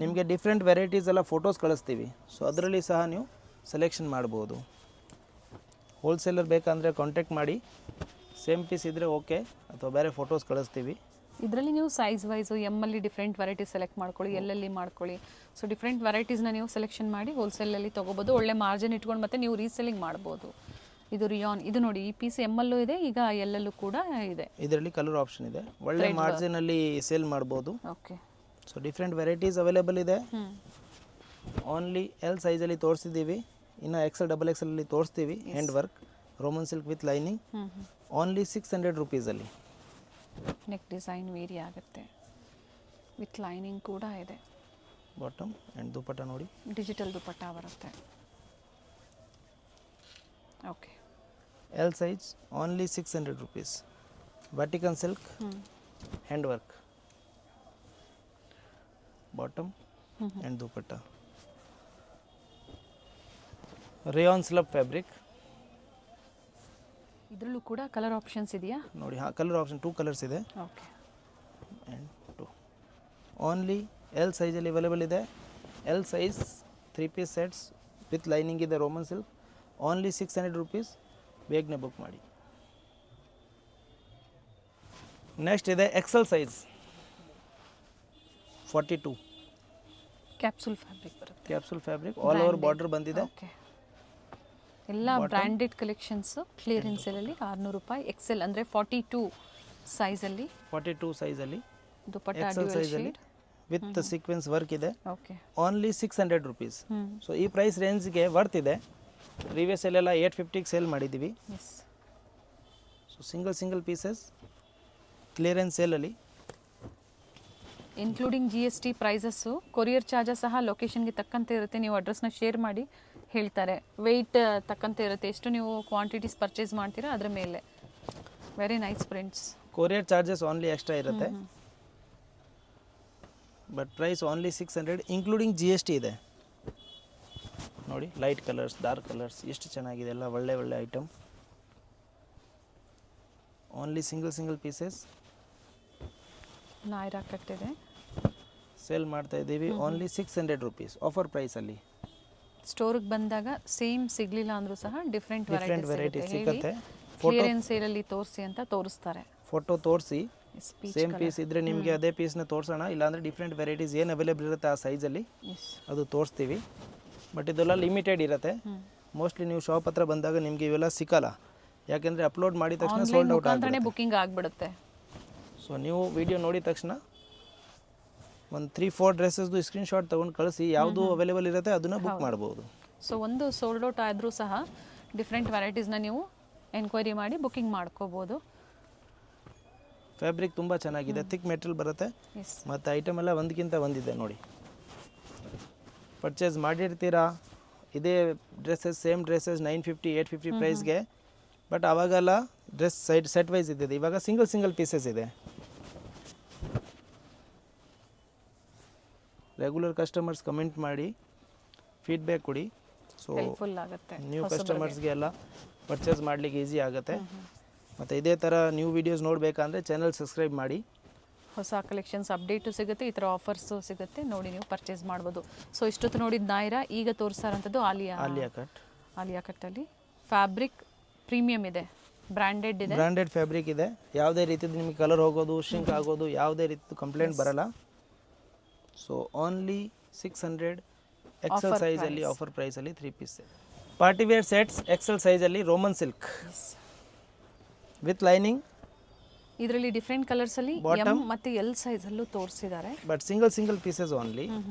ನಿಮಗೆ ಡಿಫ್ರೆಂಟ್ ವೆರೈಟೀಸ್ ಎಲ್ಲ ಫೋಟೋಸ್ ಕಳಿಸ್ತೀವಿ. ಸೊ ಅದರಲ್ಲಿ ಸಹ ನೀವು ಸೆಲೆಕ್ಷನ್ ಮಾಡ್ಬೋದು. ಹೋಲ್ಸೇಲರ್ ಬೇಕಂದರೆ ಕಾಂಟ್ಯಾಕ್ಟ್ ಮಾಡಿ. ಸೇಮ್ ಪೀಸ್ ಇದ್ದರೆ ಓಕೆ, ಅಥವಾ ಬೇರೆ ಫೋಟೋಸ್ ಕಳಿಸ್ತೀವಿ. ಇದರಲ್ಲಿ ನೀವು ಸೈಜ್ ವೈಸು ಎಮ್ಮಲ್ಲಿ ಡಿಫ್ರೆಂಟ್ ವೆರೈಟೀಸ್ ಸೆಲೆಕ್ಟ್ ಮಾಡ್ಕೊಳ್ಳಿ, ಎಲ್ಲೆಲ್ಲಿ ಮಾಡ್ಕೊಳ್ಳಿ. ಸೊ ಡಿಫ್ರೆಂಟ್ ವೆರೈಟೀಸ್ನ ನೀವು ಸೆಲೆಕ್ಷನ್ ಮಾಡಿ ಹೋಲ್ಸೇಲಲ್ಲಿ ತೊಗೋಬೋದು. ಒಳ್ಳೆ ಮಾರ್ಜಿನ್ ಇಟ್ಕೊಂಡು ಮತ್ತೆ ನೀವು ರೀಸೆಲ್ಲಿಂಗ್ ಮಾಡ್ಬೋದು. ಇದು ರಿಯಾನ್, ಇದು ನೋಡಿ ಈ ಪೀಸ್ ಎಮ್ಮಲ್ಲೂ ಇದೆ, ಈಗ ಎಲ್ಲಲ್ಲೂ ಕೂಡ ಇದೆ. ಇದರಲ್ಲಿ ಕಲರ್ ಆಪ್ಷನ್ ಇದೆ, ಒಳ್ಳೆ ಮಾರ್ಜಿನಲ್ಲಿ ಸೇಲ್ ಮಾಡ್ಬೋದು. Okay, so different varieties available ಇದೆ. ಓನ್ಲಿ ಎಲ್ ಸೈಜಲ್ಲಿ ತೋರಿಸಿದ್ದೀವಿ, ಇನ್ನು XL XXL ಅಲ್ಲಿ ತೋರಿಸ್ತೀವಿ. Hand work Roman silk with lining only 600 ರುಪೀಸಲ್ಲಿ. ನೆಕ್ ಡಿಸೈನ್ ವೇರಿ ಆಗುತ್ತೆ, ವಿತ್ ಲೈನಿಂಗ್ ಕೂಡ ಇದೆ. ಬಾಟಮ್ ಆ್ಯಂಡ್ ದುಪಟ್ಟ ನೋಡಿ, ಡಿಜಿಟಲ್ ದುಪಟ್ಟ ಬರುತ್ತೆ. Okay, L size only 600 rupees. Vatican silk hand work, bottom and dupatta. Rayon slub fabric. ಇದರಲ್ಲೂ ಕೂಡ ಕಲರ್ ಆಪ್ಷನ್ಸ್ ಇದೆಯಾ ನೋಡಿ? ಹಾಂ, ಕಲರ್ ಆಪ್ಷನ್ 2 ಕಲರ್ಸ್ ಇದೆ. ಓಕೆ, ಆ್ಯಂಡ್ 2 ಓನ್ಲಿ ಎಲ್ ಸೈಜಲ್ಲಿ ಅವೈಲೇಬಲ್ ಇದೆ. L size 3 piece sets with lining ಇದೆ. Roman silk only 600 rupees. ಬೇಗನೆ ಬುಕ್ ಮಾಡಿ. ನೆಕ್ಸ್ಟ್ ಇದೆ XL ಸೈಜ್ 42. ಕ್ಯಾಪ್ಸೂಲ್ ಫ್ಯಾಬ್ರಿಕ್ ಬರುತ್ತೆ. Capsule fabric all over border ಬಂದಿದೆ. ಓಕೆ, ಎಲ್ಲ ಬ್ರ್ಯಾಂಡೆಡ್ ಕಲೆಕ್ಷನ್ಸು ಕ್ಲಿಯರೆನ್ಸ್ ಸೇಲಲ್ಲಿ 600 ರೂಪಾಯಿ. XL ಅಂದರೆ 42 ಸೈಜಲ್ಲಿ. 42 ಸೈಜಲ್ಲಿ ದುಪಟ್ಟ XL ಸೈಜಲ್ಲಿ ವಿತ್ ಸೀಕ್ವೆನ್ಸ್ ವರ್ಕ್ ಇದೆ. Okay, only 600 rupees. ಸೊ ಈ ಪ್ರೈಸ್ ರೇಂಜ್ಗೆ ವರ್ತ್ ಇದೆ. ಪ್ರೀವಿಯಸ್ ಎಲ್ಲ 850ಗೆ ಸೇಲ್ ಮಾಡಿದ್ದೀವಿ. ಸೊ ಸಿಂಗಲ್ ಪೀಸಸ್ ಕ್ಲಿಯರೆನ್ಸ್ ಸೇಲಲ್ಲಿ, including GST prices. Courier charges ಸಹ ಲೊಕೇಶನ್ಗೆ ತಕ್ಕಂತೆ ಇರುತ್ತೆ. ನೀವು ಅಡ್ರೆಸ್ನ ಶೇರ್ ಮಾಡಿ ಹೇಳ್ತಾರೆ. ವೆಯ್ಟ್ ತಕ್ಕಂತೆ ಇರುತ್ತೆ, ಎಷ್ಟು ನೀವು ಕ್ವಾಂಟಿಟೀಸ್ ಪರ್ಚೇಸ್ ಮಾಡ್ತೀರಾ ಅದರ ಮೇಲೆ. Very nice prints. Courier charges only extra ಇರುತ್ತೆ. But price only 600 including GST ಇದೆ. ನೋಡಿ, ಲೈಟ್ ಕಲರ್ಸ್, ಡಾರ್ಕ್ ಕಲರ್ಸ್ ಎಷ್ಟು ಚೆನ್ನಾಗಿದೆ, ಎಲ್ಲ ಒಳ್ಳೆ item. Only single pieces Nayra ಕಟ್ಟಿದೆ, ಸೇಲ್ ಮಾಡ್ತಾ ಇದ್ದೀವಿ. ಓನ್ಲಿ 600 ರುಪೀಸ್ ಆಫರ್ ಪ್ರೈಸಲ್ಲಿ. ಸ್ಟೋರಿಗೆ ಬಂದಾಗ ಸೇಮ್ ಸಿಗಲಿಲ್ಲ ಅಂದರೂ ಸಹ ಡಿಫ್ರೆಂಟ್ ವೆರೈಟಿ ಸಿಗುತ್ತೆ. ಕ್ಲಿಯರೆನ್ಸ್ ಸೇಲಲ್ಲಿ ತೋರಿಸಿ ಅಂತ ತೋರಿಸ್ತಾರೆ. ಫೋಟೋ ತೋರಿಸಿ, ಸೇಮ್ ಪೀಸ್ ಇದ್ದರೆ ನಿಮಗೆ ಅದೇ ಪೀಸ್ನ ತೋರಿಸೋಣ. ಇಲ್ಲಾಂದರೆ ಡಿಫ್ರೆಂಟ್ ವೆರೈಟೀಸ್ ಏನು ಅವೈಲೇಬಲ್ ಇರುತ್ತೆ ಆ ಸೈಜಲ್ಲಿ ಅದು ತೋರಿಸ್ತೀವಿ. ಬಟ್ ಇದೆಲ್ಲ ಲಿಮಿಟೆಡ್ ಇರುತ್ತೆ. ಮೋಸ್ಟ್ಲಿ ನೀವು ಶಾಪ್ ಹತ್ರ ಬಂದಾಗ ನಿಮಗೆ ಇವೆಲ್ಲ ಸಿಕ್ಕಲ್ಲ, ಯಾಕೆಂದರೆ ಅಪ್ಲೋಡ್ ಮಾಡಿದ ತಕ್ಷಣ ಸೋಲ್ಡ್ ಔಟ್ ಆಗುತ್ತೆ, ಬುಕ್ಕಿಂಗ್ ಆಗಿಬಿಡುತ್ತೆ. ಸೊ ನೀವು ವಿಡಿಯೋ ನೋಡಿದ ತಕ್ಷಣ ಒಂದು 3-4 ಡ್ರೆಸ್ಸಸ್ದು ಸ್ಕ್ರೀನ್ಶಾಟ್ ತೊಗೊಂಡು ಕಳಿಸಿ, ಯಾವುದು ಅವೈಲೇಬಲ್ ಇರುತ್ತೆ ಅದನ್ನು ಬುಕ್ ಮಾಡ್ಬೋದು. ಸೊ ಒಂದು ಸೋಲ್ಡ್ ಔಟ್ ಆದರೂ ಸಹ ಡಿಫ್ರೆಂಟ್ ವೆರೈಟೀಸ್ನ ನೀವು ಎನ್ಕ್ವೈರಿ ಮಾಡಿ ಬುಕ್ಕಿಂಗ್ ಮಾಡ್ಕೋಬೋದು. ಫ್ಯಾಬ್ರಿಕ್ ತುಂಬ ಚೆನ್ನಾಗಿದೆ, ಥಿಕ್ ಮೆಟೀರಿಯಲ್ ಬರುತ್ತೆ ಎಸ್ ಮತ್ತು ಐಟಮ್ ಎಲ್ಲ ಒಂದಕ್ಕಿಂತ ಒಂದಿದೆ ನೋಡಿ. ಪರ್ಚೇಸ್ ಮಾಡಿರ್ತೀರಾ ಇದೇ ಡ್ರೆಸ್ಸಸ್ ಸೇಮ್ ಡ್ರೆಸ್ಸಸ್ 950 850 ಪ್ರೈಸ್ಗೆ, ಬಟ್ ಅವಾಗೆಲ್ಲ ಡ್ರೆಸ್ ಸೆಟ್ ವೈಸ್ ಇದ್ದಿದೆ, ಇವಾಗ ಸಿಂಗಲ್ ಪೀಸಸ್ ಇದೆ. ರೆಗ್ಯುಲರ್ ಕಸ್ಟಮರ್ಸ್ ಕಮೆಂಟ್ ಮಾಡಿ ಫೀಡ್ಬ್ಯಾಕ್ ಕೊಡಿ. ಸೊ ಹೆಲ್ಪ್ಫುಲ್ ಆಗುತ್ತೆ ನ್ಯೂ ಕಸ್ಟಮರ್ಸ್ಗೆ ಎಲ್ಲ ಪರ್ಚೇಸ್ ಮಾಡಲಿಕ್ಕೆ ಈಸಿ ಆಗುತ್ತೆ. ಮತ್ತು ಇದೇ ಥರ ನ್ಯೂ ವೀಡಿಯೋಸ್ ನೋಡಬೇಕಂದ್ರೆ ಚಾನಲ್ ಸಬ್ಸ್ಕ್ರೈಬ್ ಮಾಡಿ. ಹೊಸ ಕಲೆಕ್ಷನ್ಸ್ ಅಪ್ಡೇಟು ಸಿಗುತ್ತೆ, ಈ ಥರ ಆಫರ್ಸು ಸಿಗುತ್ತೆ, ನೋಡಿ ನೀವು ಪರ್ಚೇಸ್ ಮಾಡ್ಬೋದು. ಸೊ ಇಷ್ಟೊತ್ತು ನೋಡಿದ ನಾಯಿರಾ, ಈಗ ತೋರಿಸ್ತಾರಂಥದ್ದು ಆಲಿಯಾ ಕಟ್ಟಲ್ಲಿ ಫ್ಯಾಬ್ರಿಕ್ ಪ್ರೀಮಿಯಮ್ ಇದೆ, ಬ್ರ್ಯಾಂಡೆಡ್ ಫ್ಯಾಬ್ರಿಕ್ ಇದೆ. ಯಾವುದೇ ರೀತಿದು ನಿಮಗೆ ಕಲರ್ ಹೋಗೋದು ಶಿಂಕ್ ಆಗೋದು ಯಾವುದೇ ರೀತಿದು ಕಂಪ್ಲೇಂಟ್ ಬರಲ್ಲ. ಸೊ ಓನ್ಲಿ 600 ಎಕ್ಸೆಲ್ ಸೈಜಲ್ಲಿ ಆಫರ್ ಪ್ರೈಸಲ್ಲಿ 3 piece party wear sets XL ಸೈಜಲ್ಲಿ ರೋಮನ್ ಸಿಲ್ಕ್ ವಿತ್ ಲೈನಿಂಗ್. ಇದರಲ್ಲಿ ಡಿಫ್ರೆಂಟ್ ಕಲರ್ಸಲ್ಲಿ ಎಂ ಮತ್ತು ಎಲ್ ಸೈಜಲ್ಲೂ ತೋರಿಸಿದ್ದಾರೆ, but single pieces only.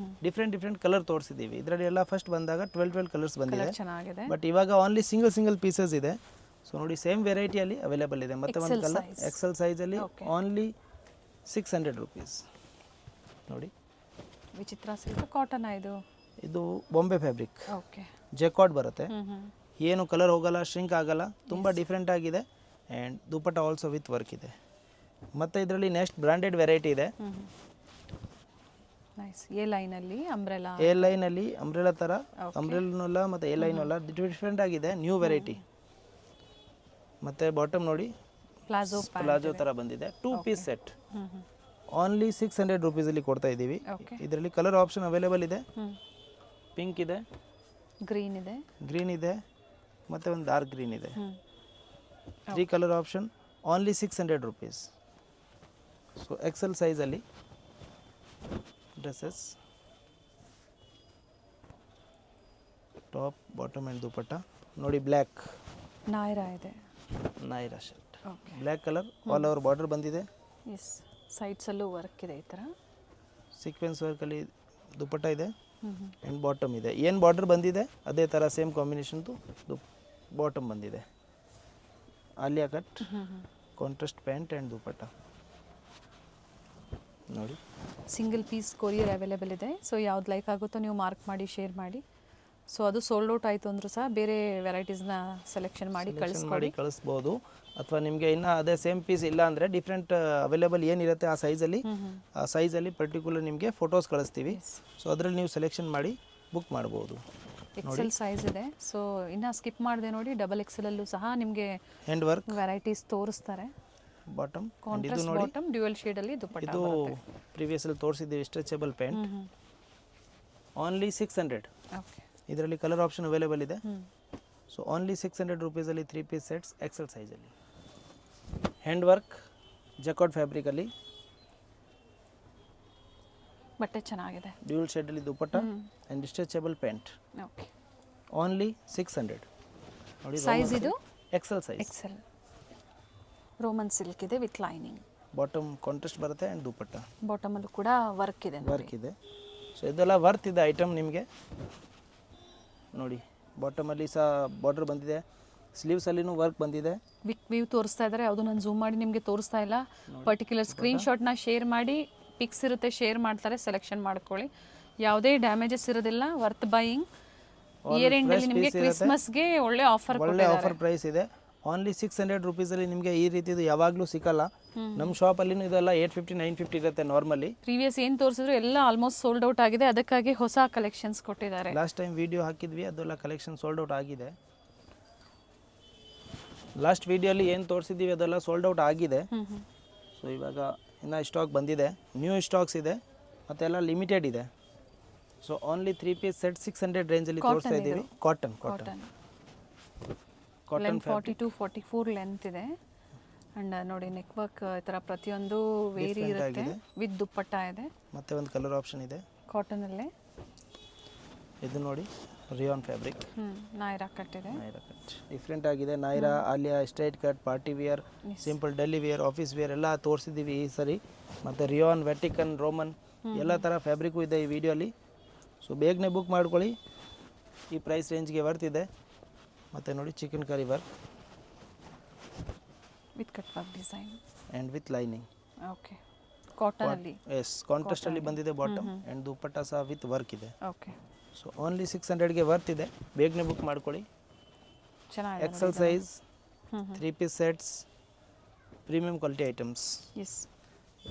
Different colour ತೋರಿಸಿದ್ದೀವಿ. ಇದರಲ್ಲಿ ಎಲ್ಲ ಫಸ್ಟ್ ಬಂದಾಗ 12 ಕಲರ್ಸ್ ಬಂದಿದೆ, ಚೆನ್ನಾಗಿದೆ. ಬಟ್ ಇವಾಗ ಓನ್ಲಿ ಸಿಂಗಲ್ ಪೀಸಸ್ ಇದೆ. ಸೊ ನೋಡಿ ಸೇಮ್ ವೆರೈಟಿಯಲ್ಲಿ ಅವೈಲೇಬಲ್ ಇದೆ. ಮತ್ತೆ ಒಂದು ಕಲರ್ ಎಕ್ಸೆಲ್ ಸೈಜಲ್ಲಿ ಓನ್ಲಿ 600 ರುಪೀಸ್. ನೋಡಿ ವಿಚಿತ್ರ ಸಿಲ್ಕ್ ಕಾಟನ್ ಇದು ಬಾಂಬೆ ಫ್ಯಾಬ್ರಿಕ್, ಓಕೆ ಜೆಕಾರ್ಡ್ ಬರುತ್ತೆ, ಏನು ಕಲರ್ ಹೋಗಲ್ಲ, ಶ್ರಿಂಕ್ ಆಗಲ್ಲ, ತುಂಬ ಡಿಫ್ರೆಂಟ್ ಆಗಿದೆ. And dupatta also with work ಇದೆ. ಮತ್ತು ಇದರಲ್ಲಿ ನೆಕ್ಸ್ಟ್ ಬ್ರ್ಯಾಂಡೆಡ್ ವೆರೈಟಿ ಇದೆ. ನೈಸ್. ಎ ಲೈನಲ್ಲಿ ಅಂಬ್ರೆಲಾ ಥರ, ಅಂಬ್ರೆಲಾ ಮತ್ತು ಎ ಲೈನ್ ಅಲ್ಲ, ಡಿಫ್ರೆಂಟ್ ಆಗಿದೆ, ನ್ಯೂ ವೆರೈಟಿ. ಮತ್ತು ಬಾಟಮ್ ನೋಡಿ ಪ್ಲಾಜೋ ಥರ ಬಂದಿದೆ. 2 ಪೀಸ್ ಸೆಟ್ ಓನ್ಲಿ 600 ರುಪೀಸಲ್ಲಿ ಕೊಡ್ತಾ ಇದ್ದೀವಿ. ಇದರಲ್ಲಿ ಕಲರ್ ಆಪ್ಷನ್ ಅವೈಲೇಬಲ್ ಇದೆ, ಪಿಂಕ್ ಇದೆ, ಗ್ರೀನ್ ಇದೆ ಮತ್ತು ಒಂದು ಡಾರ್ಕ್ ಗ್ರೀನ್ ಇದೆ. 3 colour option only 600 rupees. So XL ಸೈಜಲ್ಲಿ dresses, top bottom and dupatta ನೋಡಿ. Black Naira shirt, black colour, all over border ಬಂದಿದೆ. ಎಸ್, ಸೈಡ್ಸಲ್ಲೂ ವರ್ಕ್ ಇದೆ, ಈ ಥರ ಸೀಕ್ವೆನ್ಸ್ ವರ್ಕಲ್ಲಿ ದುಪಟ್ಟ ಇದೆ ಆ್ಯಂಡ್ ಬಾಟಮ್ ಇದೆ. ಏನು ಬಾರ್ಡರ್ ಬಂದಿದೆ ಅದೇ ಥರ ಸೇಮ್ ಕಾಂಬಿನೇಷನ್ದು ಬಾಟಮ್ ಬಂದಿದೆ. Alia cut, contrast pant and dupatta ನೋಡಿ. ಸಿಂಗಲ್ ಪೀಸ್ ಕೊರಿಯರ್ ಅವೈಲೇಬಲ್ ಇದೆ. ಸೊ ಯಾವ್ದು ಲೈಕ್ ಆಗುತ್ತೋ ನೀವು ಮಾರ್ಕ್ ಮಾಡಿ ಶೇರ್ ಮಾಡಿ. ಸೊ ಅದು ಸೋಲ್ಡ್ ಔಟ್ ಆಯಿತು ಅಂದರೂ ಸಹ ಬೇರೆ ವೆರೈಟೀಸ್ನ ಸೆಲೆಕ್ಷನ್ ಮಾಡಿ ಕಳಿಸ್ಬೋದು. ಅಥವಾ ನಿಮಗೆ ಇನ್ನೂ ಅದೇ ಸೇಮ್ ಪೀಸ್ ಇಲ್ಲ ಅಂದರೆ ಡಿಫ್ರೆಂಟ್ ಅವೈಲೇಬಲ್ ಏನಿರುತ್ತೆ ಆ ಸೈಜಲ್ಲಿ ಪರ್ಟಿಕ್ಯುಲರ್ ನಿಮಗೆ ಫೋಟೋಸ್ ಕಳಿಸ್ತೀವಿ. ಸೊ ಅದರಲ್ಲಿ ನೀವು ಸೆಲೆಕ್ಷನ್ ಮಾಡಿ ಬುಕ್ ಮಾಡ್ಬೋದು. ಎಕ್ಸೆಲ್ ಸೈಜ್ ಇದೆ. ಸೊ ಇನ್ನು ಸ್ಕಿಪ್ ಮಾಡಿದೆ ನೋಡಿ, ಡಬಲ್ ಎಕ್ಸೆಲಲ್ಲೂ ಸಹ ನಿಮಗೆ ಹ್ಯಾಂಡ್ ವರ್ಕ್ ವೆರೈಟೀಸ್ ತೋರಿಸ್ತಾರೆ. ಬಾಟಮ್ ಕಾಂಟ್ರಾಸ್ಟ್ ಬಾಟಮ್, ಡ್ಯುಯಲ್ ಶೇಡಲ್ಲಿ ದುಪಟ್ಟ. ಇದು ಪ್ರೀವಿಯಸ್ಸಲ್ಲಿ ತೋರಿಸಿದ್ದೀವಿ, ಸ್ಟ್ರೆಚಬಲ್ ಪ್ಯಾಂಟ್ ಓನ್ಲಿ 600. ಓಕೆ, ಇದರಲ್ಲಿ ಕಲರ್ ಆಪ್ಷನ್ ಅವೈಲೇಬಲ್ ಇದೆ. ಸೊ ಓನ್ಲಿ 600 ರುಪೀಸಲ್ಲಿ 3 ಪೀಸ್ ಸೆಟ್ಸ್ ಎಕ್ಸೆಲ್ ಸೈಜಲ್ಲಿ. ಹ್ಯಾಂಡ್ ವರ್ಕ್ ಜಕಾರ್ಡ್ ಫ್ಯಾಬ್ರಿಕಲ್ಲಿ ಬಟ್ಟೆ ಚೆನ್ನಾಗಿದೆ. ಡ್ಯೂಯಲ್ ಶೇಡಲ್ಲಿ dupatta and stretchable pant. Okay, only 600 ನೋಡಿ. ಸೈಜ್ ಇದು XL size. XL Roman silk ಇದೆ ವಿತ್ ಲೈನಿಂಗ್. ಬಾಟಮ್ ಕಾಂಟ್ರಾಸ್ಟ್ ಬರುತ್ತೆ ಆ್ಯಂಡ್ ದುಪಟ್ಟ. ಬಾಟಮಲ್ಲೂ ಕೂಡ ವರ್ಕ್ ಇದೆ. ಸೊ ಇದೆಲ್ಲ ವರ್ತ್ ಇದೆ ಐಟಮ್ ನಿಮಗೆ ನೋಡಿ. ಬಾಟಮಲ್ಲಿ ಸಹ ಬಾರ್ಡರ್ ಬಂದಿದೆ, ಸ್ಲೀವ್ಸಲ್ಲಿನೂ ವರ್ಕ್ ಬಂದಿದೆ. ವ್ಯೂ ತೋರಿಸ್ತಾ ಇದ್ದಾರೆ, ಯಾವುದು ನಾನು ಝೂಮ್ ಮಾಡಿ ನಿಮಗೆ ತೋರಿಸ್ತಾ ಇಲ್ಲ. ಪರ್ಟಿಕ್ಯುಲರ್ ಸ್ಕ್ರೀನ್ಶಾಟ್ನ ಶೇರ್ ಮಾಡಿ, ಪಿಕ್ಸ್ ಇರುತ್ತೆ ಶೇರ್ ಮಾಡ್ತಾರೆ, ಸೆಲೆಕ್ಷನ್ ಮಾಡ್ಕೊಳ್ಳಿ. ಯಾವುದೇ ಡ್ಯಾಮೇಜಸ್ ಇರೋದಿಲ್ಲ. Worth buying. ಇಯರ್ ಎಂಡಲ್ಲಿ ನಿಮಗೆ ಕ್ರಿಸ್ಮಸ್ಗೆ ಒಳ್ಳೆ ಆಫರ್ ಪ್ರೈಸ್ ಇದೆ. ಓನ್ಲಿ 600 ರುಪೀಸಲ್ಲಿ ನಿಮಗೆ ಈ ರೀತಿದು ಯಾವಾಗಲೂ ಸಿಕ್ಕಲ್ಲ. ನಮ್ಮ ಶಾಪಲ್ಲಿನೂ ಇದೆಲ್ಲ 850 950 ಇರುತ್ತೆ ನಾರ್ಮಲಿ. ಪ್ರೀವಿಯಸ್ ಏನು ತೋರಿಸಿದ್ರು ಎಲ್ಲ ಆಲ್ಮೋಸ್ಟ್ ಸೋಲ್ಡ್ ಔಟ್ ಆಗಿದೆ, ಅದಕ್ಕಾಗಿ ಹೊಸ ಕಲೆಕ್ಷನ್ಸ್ ಕೊಟ್ಟಿದ್ದಾರೆ. ಲಾಸ್ಟ್ ಟೈಮ್ ವಿಡಿಯೋ ಹಾಕಿದ್ವಿ, ಅದೆಲ್ಲ ಕಲೆಕ್ಷನ್ ಸೋಲ್ಡ್ ಔಟ್ ಆಗಿದೆ. ಲಾಸ್ಟ್ ವಿಡಿಯೋಲಿ ಏನು ತೋರಿಸಿದ್ದೀವಿ ಅದೆಲ್ಲ ಸೋಲ್ಡ್ ಔಟ್ ಆಗಿದೆ. ಸೊ ಇವಾಗ ಇನ್ನೂ ಸ್ಟಾಕ್ ಬಂದಿದೆ, ನ್ಯೂ ಸ್ಟಾಕ್ಸ್ ಇದೆ, ಮತ್ತೆಲ್ಲ ಲಿಮಿಟೆಡ್ ಇದೆ. ಸೊ ಓನ್ಲಿ 3 ಪೀಸ್ ಸೆಟ್ 600 ರೇಂಜಲ್ಲಿ ತೋರಿಸ್ತಾ ಇದ್ದೀವಿ. ಕಾಟನ್ 42-44 ಲೆಂತ್ ಇದೆ. ಆ್ಯಂಡ್ ನೋಡಿ ನೆಕ್ ವರ್ಕ್ ಈ ಥರ ಪ್ರತಿಯೊಂದು ವೇರಿ ಇರುತ್ತೆ, ವಿತ್ ದುಪ್ಪಟ್ಟ ಇದೆ. ಮತ್ತೆ ಒಂದು ಕಲರ್ ಆಪ್ಷನ್ ಇದೆ ಕಾಟನಲ್ಲೇ. ಇದು ನೋಡಿ ರಿಯಾನ್ ಫ್ಯಾಬ್ರಿಕ್, ನಾಯಿರಾ ಕಟ್ ಇದೆ. ಡಿಫ್ರೆಂಟ್ ಆಗಿದೆ. Naira, Alia, straight cut, party wear, simple daily wear, office wear ಎಲ್ಲ ತೋರಿಸಿದ್ದೀವಿ ಈ ಸರಿ. ಮತ್ತು ರಿಯಾನ್, ವ್ಯಾಟಿಕನ್, ರೋಮನ್ ಎಲ್ಲ ಥರ ಫ್ಯಾಬ್ರಿಕ್ಕು ಇದೆ ಈ ವಿಡಿಯೋಲಿ. ಸೊ ಬೇಗನೆ ಬುಕ್ ಮಾಡ್ಕೊಳ್ಳಿ, ಈ ಪ್ರೈಸ್ ರೇಂಜ್ಗೆ ವರ್ತಿದೆ. ಮತ್ತು ನೋಡಿ chikankari work, with cut work design and with lining. Okay, ಕಾಟನಲ್ಲಿ. ಎಸ್, ಕಾಂಟ್ರಾಸ್ಟಲ್ಲಿ ಬಂದಿದೆ ಬಾಟಮ್ ಆ್ಯಂಡ್ ದುಪ್ಪಟ್ಟ ಸಹ ವಿತ್ ವರ್ಕ್ ಇದೆ. ಓಕೆ, ಸೊ ಓನ್ಲಿ 600ಗೆ ವರ್ತ್ ಇದೆ, ಬೇಗನೆ ಬುಕ್ ಮಾಡ್ಕೊಳ್ಳಿ. ಚೆನ್ನಾಗಿದೆ. XL size 3 piece sets, premium quality items. Yes,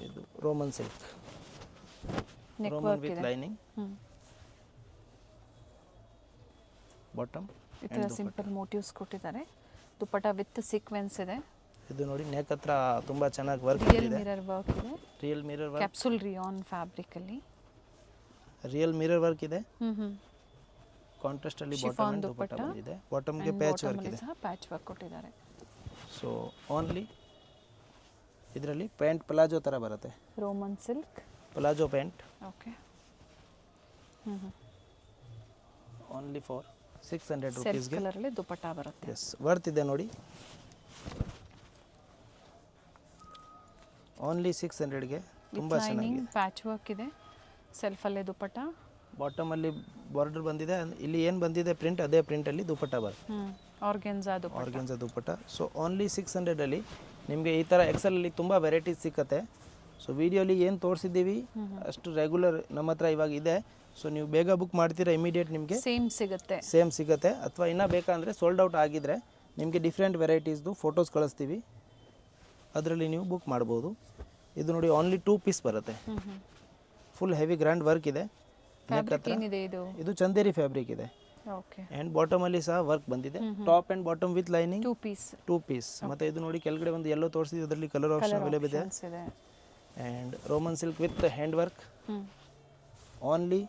ಇದು Roman silk, neck Roman work with ಇದೆ. Lining, bottom. ಈ ಥರ ಸಿಂಪಲ್ ಮೋಟಿವ್ಸ್ ಕೊಟ್ಟಿದ್ದಾರೆ. ದುಪ್ಪಟ್ಟ ವಿತ್ ಸೀಕ್ವೆನ್ಸ್ ಇದೆ. ಇದು ನೋಡಿ ನೆಕ್ ಹತ್ರ ತುಂಬ ಚೆನ್ನಾಗಿ ವರ್ಕ್ ರಿಯಲ್ ಇದೆ. ಮಿರರ್ ವರ್ಕ್ ಇದೆ. Real mirror work, capsule rayon fabric ಅಲ್ಲಿ ರಿಯಲ್ ಮಿರರ್ ವರ್ಕ್ ಇದೆ. ಕಾಂಟ್ರಾಸ್ಟ್ ಅಲ್ಲಿ ಬಾಟಮ್ ಅಂಡ್ ದುಪ್ಪಟ್ಟ ಬಂದಿದೆ. ಬಾಟಮ್ಗೆ ಪ್ಯಾಚ್ ವರ್ಕ್ ಇದೆ. ಸಹ ಪ್ಯಾಚ್ ವರ್ಕ್ ಕೊಟ್ಟಿದ್ದಾರೆ. ಸೊ ಓನ್ಲಿ ಇದರಲ್ಲಿ ಪ್ಯಾಂಟ್ ಪ್ಲಾಜೋ ಥರ ಬರುತ್ತೆ. Roman silk palazzo pant. Okay, only for 600 self ರುಪೀಸ್ಗೆ. ಕಲರಲ್ಲಿ ದುಪ್ಪಟ್ಟ ಬರುತ್ತೆ. ಎಸ್, ವರ್ತ್ ಇದೆ ನೋಡಿ. ಓನ್ಲಿ 600ಗೆ ತುಂಬ ಚೆನ್ನಾಗಿದೆ. ಪ್ಯಾಚ್ ವರ್ಕ್ ಇದೆ. ಸೆಲ್ಫಲ್ಲೇ ದುಪ್ಪಟ್ಟ. ಬಾಟಮಲ್ಲಿ ಬಾರ್ಡರ್ ಬಂದಿದೆ. ಇಲ್ಲಿ ಏನು ಬಂದಿದೆ ಪ್ರಿಂಟ್, ಅದೇ ಪ್ರಿಂಟಲ್ಲಿ ದುಪ್ಪಟ್ಟ ಬರುತ್ತೆ. ಆರ್ಗೆನ್ಸಾ ದುಪ್ಪಟ್ಟ. ಆರ್ಗೆನ್ಸಾ ದುಪ್ಪಟ್ಟ. ಸೊ ಓನ್ಲಿ 600ಅಲ್ಲಿ ನಿಮಗೆ ಈ ಥರ ಎಕ್ಸೆಲಲ್ಲಿ ತುಂಬ ವೆರೈಟೀಸ್ ಸಿಕ್ಕತ್ತೆ. ಸೊ ವಿಡಿಯೋಲಿ ಏನು ತೋರಿಸಿದ್ದೀವಿ ಅಷ್ಟು ರೆಗ್ಯುಲರ್ ನಮ್ಮ ಹತ್ರ ಇವಾಗ ಇದೆ. ಸೊ ನೀವು ಬೇಗ ಬುಕ್ ಮಾಡ್ತೀರಾ, ಇಮಿಡಿಯೇಟ್ ನಿಮಗೆ ಸೇಮ್ ಸಿಗುತ್ತೆ. ಅಥವಾ ಇನ್ನೂ ಬೇಕಂದರೆ ಸೋಲ್ಡ್ ಔಟ್ ಆಗಿದ್ರೆ ನಿಮಗೆ ಡಿಫ್ರೆಂಟ್ ವೆರೈಟೀಸ್ದು ಫೋಟೋಸ್ ಕಳಿಸ್ತೀವಿ, ಅದರಲ್ಲಿ ನೀವು ಬುಕ್ ಮಾಡ್ಬೋದು. ಇದು ನೋಡಿ ಓನ್ಲಿ 2 ಪೀಸ್ ಬರುತ್ತೆ. ಫುಲ್ ಹೆವಿ ಗ್ರ್ಯಾಂಡ್ ವರ್ಕ್ ಇದೆ. ಇದು ಚಂದೇರಿ ಫ್ಯಾಬ್ರಿಕ್ ಇದೆ. ಆ್ಯಂಡ್ ಬಾಟಮಲ್ಲಿ ಸಹ ವರ್ಕ್ ಬಂದಿದೆ. Top and bottom with lining 2 piece. ಮತ್ತು ಇದು ನೋಡಿ ಕೆಳಗಡೆ ಒಂದು ಎಲ್ಲೋ ತೋರಿಸಿದ್ದು, ಅದರಲ್ಲಿ ಕಲರ್ ಆಪ್ಷನ್ ಅವೈಲೇಬಲ್ ಇದೆ. And Roman silk with hand work, only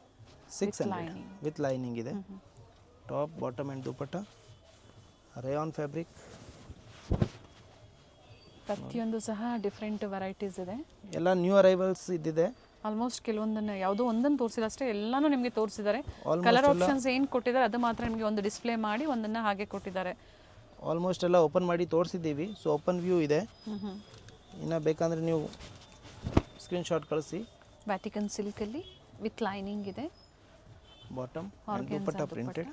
600 with lining ಇದೆ. Top bottom and dupatta, rayon fabric. ಪ್ರತಿಯೊಂದು ಸಹ ಡಿಫ್ರೆಂಟ್ ವೆರೈಟೀಸ್ ಇದೆ. ಎಲ್ಲ ನ್ಯೂ ಅರೈವಲ್ಸ್ ಇದ್ದಿದೆ. ಆಲ್ಮೋಸ್ಟ್ ಕೆಲವೊಂದನ್ನು ಯಾವುದೋ ಒಂದನ್ನು ತೋರಿಸಿಲ್ಲ ಅಷ್ಟೇ, ಎಲ್ಲಾನು ನಿಮಗೆ ತೋರಿಸಿದ್ದಾರೆ. ಕಲರ್ ಆಪ್ಷನ್ಸ್ ಏನು ಕೊಟ್ಟಿದ್ದಾರೆ ಅದು ಮಾತ್ರ ನಿಮಗೆ ಒಂದು ಡಿಸ್ಪ್ಲೇ ಮಾಡಿ ಒಂದನ್ನು ಹಾಗೆ ಕೊಟ್ಟಿದ್ದಾರೆ. ಆಲ್ಮೋಸ್ಟ್ ಎಲ್ಲ ಓಪನ್ ಮಾಡಿ ತೋರಿಸಿದ್ದೀವಿ. ಸೊ ಓಪನ್ ವ್ಯೂ ಇದೆ. ಇನ್ನು ಬೇಕಂದರೆ ನೀವು ಸ್ಕ್ರೀನ್ಶಾಟ್ ಕಳಿಸಿ. ವ್ಯಾಟಿಕನ್ ಸಿಲ್ಕಲ್ಲಿ ವಿತ್ ಲೈನಿಂಗ್ ಇದೆ. ಬಾಟಮ್ ದುಪ್ಪಟ್ಟ ಪ್ರಿಂಟೆಡ್.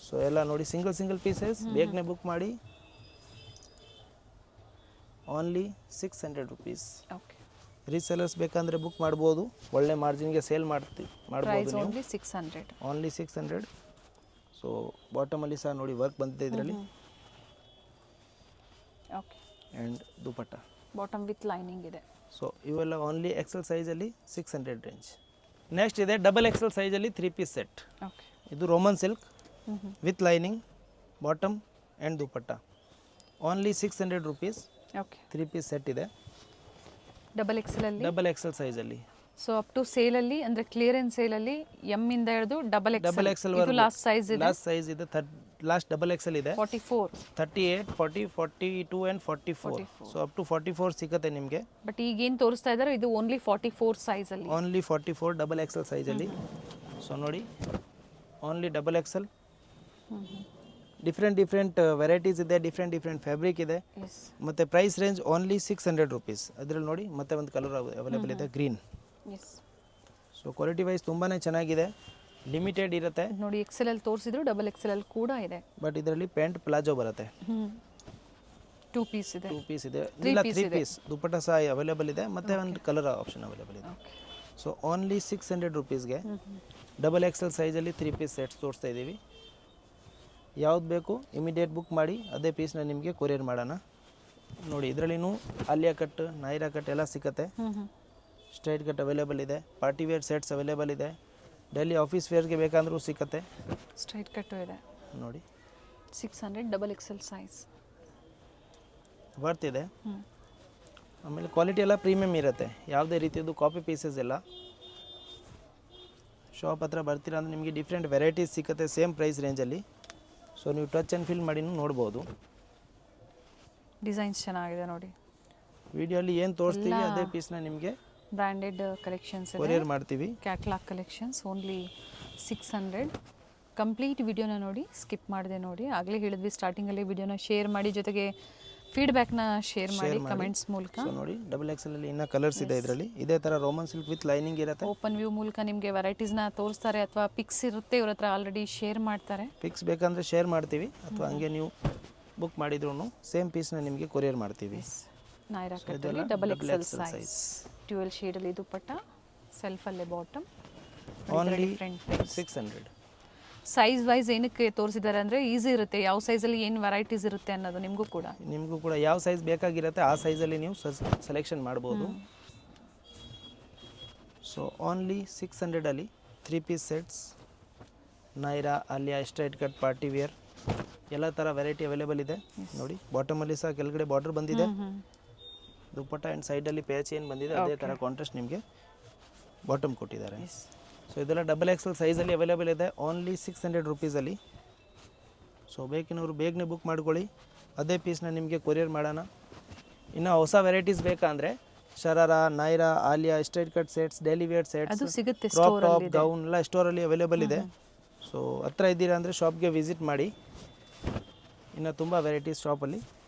ಸೊ ಎಲ್ಲ ನೋಡಿ ಸಿಂಗಲ್ ಪೀಸಸ್. ಬೇಗನೆ ಬುಕ್ ಮಾಡಿ. Only 600 rupees. ಓಕೆ, ರೀಸೆಲರ್ಸ್ ಬೇಕಂದರೆ ಬುಕ್ ಮಾಡ್ಬೋದು. ಒಳ್ಳೆ ಮಾರ್ಜಿನ್ಗೆ ಸೇಲ್ ಮಾಡ್ಬೋದು ನೀವು. ಓನ್ಲಿ 600. ಓನ್ಲಿ 600. ಸೊ ಬಾಟಮಲ್ಲಿ ಸಹ ನೋಡಿ ವರ್ಕ್ ಬಂದಿದೆ ಇದರಲ್ಲಿ. Okay, and dupatta bottom with lining ಇದೆ. ಸೊ ಇವೆಲ್ಲ ಓನ್ಲಿ ಎಕ್ಸೆಲ್ ಸೈಜಲ್ಲಿ 600 ರೇಂಜ್. ನೆಕ್ಸ್ಟ್ ಇದೆ ಡಬಲ್ ಎಕ್ಸೆಲ್ ಸೈಜಲ್ಲಿ 3 ಪೀಸ್ ಸೆಟ್. ಓಕೆ, ಇದು Roman silk with lining, bottom and dupatta. Only 600 rupees. Okay, 3 piece set ಇದೆ ಡಬಲ್ ಎಕ್ಸೆಲ್ ಸೈಜಲ್ಲಿ. ಸೊ ಅಪ್ ಟು ಸೇಲಲ್ಲಿ ಅಂದರೆ ಕ್ಲಿಯರೆನ್ಸ್ ಸೇಲಲ್ಲಿ ಎಮ್ ಇಂದ ಹಿಡಿದು ಡಬಲ್ ಎಕ್ಸೆಲ್ ಲಾಸ್ಟ್ ಸೈಜ್ ಇದೆ. ಲಾಸ್ಟ್ ಡಬಲ್ ಎಕ್ಸೆಲ್ ಇದೆ. 44, 38, 40, 42 ಆ್ಯಂಡ್ 44. ಸೊ ಅಪ್ ಟು 44 ಸಿಗುತ್ತೆ ನಿಮಗೆ. ಬಟ್ ಈಗ ಏನು ತೋರಿಸ್ತಾ ಇದ್ದಾರೆ ಇದು ಓನ್ಲಿ 44 ಸೈಜಲ್ಲಿ. ಓನ್ಲಿ 44 ಡಬಲ್ ಎಕ್ಸೆಲ್ ಸೈಜಲ್ಲಿ. ಸೊ ನೋಡಿ only double XL. Different varieties ಇದೆ, ಡಿಫ್ರೆಂಟ್ ಫ್ಯಾಬ್ರಿಕ್ ಇದೆ. ಮತ್ತು ಪ್ರೈಸ್ ರೇಂಜ್ ಓನ್ಲಿ 600 ರುಪೀಸ್. ಅದರಲ್ಲಿ ನೋಡಿ ಮತ್ತೆ ಒಂದು ಕಲರ್ ಅವೈಲೇಬಲ್ ಇದೆ, ಗ್ರೀನ್. ಸೊ ಕ್ವಾಲಿಟಿ ವೈಸ್ ತುಂಬಾ ಚೆನ್ನಾಗಿದೆ. ಲಿಮಿಟೆಡ್ ಇರುತ್ತೆ ನೋಡಿ. ಎಕ್ಸೆಲ್ ಅಲ್ಲಿ ತೋರಿಸಿದ್ರು, ಡಬಲ್ ಎಕ್ಸೆಲ್ ಅಲ್ಲಿ ಕೂಡ ಇದೆ. ಬಟ್ ಇದರಲ್ಲಿ ಪ್ಯಾಂಟ್ ಪ್ಲಾಜೋ ಬರುತ್ತೆ. 2 ಪೀಸ್ ಇದೆ. 2 ಪೀಸ್ ಇದೆ. ಇಲ್ಲ 3 ಪೀಸ್ ದುಪ್ಪಟ್ಟ ಸಹ ಅವೈಲೇಬಲ್ ಇದೆ. ಮತ್ತೆ ಒಂದು ಕಲರ್ ಆಪ್ಷನ್ ಅವೈಲೇಬಲ್ ಇದೆ. ಸೊ ಓನ್ಲಿ 600 ರುಪೀಸ್ಗೆ ಡಬಲ್ ಎಕ್ಸೆಲ್ ಸೈಜಲ್ಲಿ 3 ಪೀಸ್ ಸೆಟ್ಸ್ ತೋರಿಸ್ತಾ ಇದ್ದೀವಿ. ಯಾವ್ದು ಬೇಕು ಇಮಿಡಿಯೇಟ್ ಬುಕ್ ಮಾಡಿ, ಅದೇ ಪೀಸ್ನ ನಿಮಗೆ ಕೊರಿಯರ್ ಮಾಡೋಣ. ನೋಡಿ ಇದರಲ್ಲಿನೂ ಆಲಿಯಾ ಕಟ್, ನೈರಾ ಕಟ್ ಎಲ್ಲ ಸಿಕ್ಕತ್ತೆ. ಸ್ಟ್ರೈಟ್ ಕಟ್ ಅವೈಲೇಬಲ್ ಇದೆ. ಪಾರ್ಟಿ ವೇರ್ ಸೆಟ್ಸ್ ಅವೈಲೇಬಲ್ ಇದೆ. ಡೈಲಿ ಆಫೀಸ್ ವೇರ್ಗೆ ಬೇಕಂದ್ರೂ ಸಿಕ್ಕತ್ತೆ. ಸ್ಟ್ರೈಟ್ ಕಟ್ಟು ಇದೆ ನೋಡಿ. 600 ಡಬಲ್ ಎಕ್ಸೆಲ್ ಸೈಜ್ ವರ್ತ್ ಇದೆ. ಆಮೇಲೆ ಕ್ವಾಲಿಟಿ ಎಲ್ಲ ಪ್ರೀಮಿಯಮ್ ಇರುತ್ತೆ. ಯಾವುದೇ ರೀತಿಯದು ಕಾಪಿ ಪೀಸಸ್ ಎಲ್ಲ. ಶಾಪ್ ಹತ್ರ ಬರ್ತೀರಾ ಅಂದರೆ ನಿಮಗೆ ಡಿಫ್ರೆಂಟ್ ವೆರೈಟೀಸ್ ಸಿಕ್ಕತ್ತೆ ಸೇಮ್ ಪ್ರೈಸ್ ರೇಂಜಲ್ಲಿ. ಸೊ ನೀವು ಟಚ್ ಆ್ಯಂಡ್ ಫೀಲ್ ಮಾಡಿ ನೋಡ್ಬೋದು. ಡಿಸೈನ್ಸ್ ಚೆನ್ನಾಗಿದೆ ನೋಡಿ. ವಿಡಿಯೋಲಿ ಏನು ತೋರಿಸ್ತೀವಿ ಅದೇ ಪೀಸ್ನ ನಿಮಗೆ ಬ್ರ್ಯಾಂಡೆಡ್ ಕಲೆಕ್ಷನ್ಸ್ ಕೊರಿಯರ್ ಮಾಡ್ತೀವಿ. Catalogue collections only 600. ಕಂಪ್ಲೀಟ್ ವಿಡಿಯೋನ ನೋಡಿ, ಸ್ಕಿಪ್ ಮಾಡಿದೆ ನೋಡಿ. ಆಗಲೇ ಹೇಳಿದ್ವಿ ಸ್ಟಾರ್ಟಿಂಗಲ್ಲಿ ವಿಡಿಯೋನ ಶೇರ್ ಮಾಡಿ, ಜೊತೆಗೆ ಫೀಡ್ಬ್ಯಾಕ್ನ ಶೇರ್ ಮಾಡಿ ಕಮೆಂಟ್ಸ್ ಮೂಲಕ. ಸೊ ನೋಡಿ ಡಬಲ್ ಎಕ್ಸೆಲಲ್ಲಿ ಇನ್ನೂ ಕಲರ್ಸ್ ಇದೆ ಇದರಲ್ಲಿ. ಇದೇ ಥರ ರೋಮನ್ ಸಿಲ್ಕ್ ವಿತ್ ಲೈನಿಂಗ್ ಇರುತ್ತೆ. ಓಪನ್ ವ್ಯೂ ಮೂಲಕ ನಿಮಗೆ ವೆರೈಟೀಸ್ನ ತೋರಿಸ್ತಾರೆ, ಅಥವಾ ಪಿಕ್ಸ್ ಇರುತ್ತೆ ಇವ್ರ ಹತ್ರ ಆಲ್ರೆಡಿ ಶೇರ್ ಮಾಡ್ತಾರೆ. ಪಿಕ್ಸ್ ಬೇಕಂದರೆ ಶೇರ್ ಮಾಡ್ತೀವಿ, ಅಥವಾ ಹಂಗೆ ನೀವು ಬುಕ್ ಮಾಡಿದ್ರು ಸೇಮ್ ಪೀಸ್ನ ನಿಮಗೆ ಕೊರಿಯರ್ ಮಾಡ್ತೀವಿ. ನೈರಾ ಕಟ್ಟಲ್ಲಿ ಡಬಲ್ ಎಕ್ಸೆಲ್ ಸೈಜ್ ಡ್ಯುಯಲ್ ಶೇಡಲ್ಲಿ ದುಪ್ಪಟ್ಟ, ಸೆಲ್ಫಲ್ಲೇ bottom, only different price. 600. Size wise ಏನಕ್ಕೆ ತೋರಿಸಿದ್ದಾರೆ ಅಂದರೆ ಈಸಿ ಇರುತ್ತೆ, ಯಾವ ಸೈಜಲ್ಲಿ ಏನು ವೆರೈಟೀಸ್ ಇರುತ್ತೆ ಅನ್ನೋದು ನಿಮಗೂ ಕೂಡ ಯಾವ ಸೈಜ್ ಬೇಕಾಗಿರುತ್ತೆ ಆ ಸೈಜಲ್ಲಿ ನೀವು ಸೆಲೆಕ್ಷನ್ ಮಾಡ್ಬೋದು. ಸೊ ಓನ್ಲಿ 600ಅಲ್ಲಿ 3 piece sets, Naira, Alia, straight cut, party wear ಎಲ್ಲ ಥರ ವೆರೈಟಿ ಅವೈಲೇಬಲ್ ಇದೆ. ನೋಡಿ ಬಾಟಮಲ್ಲಿ ಸಹ ಕೆಳಗಡೆ ಬಾರ್ಡರ್ ಬಂದಿದೆ, ದುಪ್ಪಟ್ಟ ಆ್ಯಂಡ್ ಸೈಡಲ್ಲಿ ಪ್ಯಾಚ್ ಏನು ಬಂದಿದೆ ಅದೇ ಥರ ಕಾಂಟ್ರಾಸ್ಟ್ ನಿಮಗೆ ಬಾಟಮ್ ಕೊಟ್ಟಿದ್ದಾರೆ. ಸೊ ಇದೆಲ್ಲ ಡಬಲ್ ಎಕ್ಸೆಲ್ ಸೈಜಲ್ಲಿ ಅವೈಲೇಬಲ್ ಇದೆ ಓನ್ಲಿ 600 ರುಪೀಸಲ್ಲಿ. ಸೊ ಬೇಕಿನವರು ಬೇಗನೆ ಬುಕ್ ಮಾಡ್ಕೊಳ್ಳಿ, ಅದೇ ಪೀಸ್ನ ನಿಮಗೆ ಕೊರಿಯರ್ ಮಾಡೋಣ. ಇನ್ನು ಹೊಸ ವೆರೈಟೀಸ್ ಬೇಕಂದರೆ sharara, Naira, Alia, straight cut sets, daily wear sets, crop top, gown ಎಲ್ಲ ಸ್ಟೋರಲ್ಲಿ ಅವೈಲೇಬಲ್ ಇದೆ. ಸೊ ಹತ್ರ ಇದ್ದೀರಾ ಅಂದರೆ ಶಾಪ್ಗೆ ವಿಸಿಟ್ ಮಾಡಿ, ಇನ್ನು ತುಂಬ ವೆರೈಟೀಸ್ ಶಾಪಲ್ಲಿ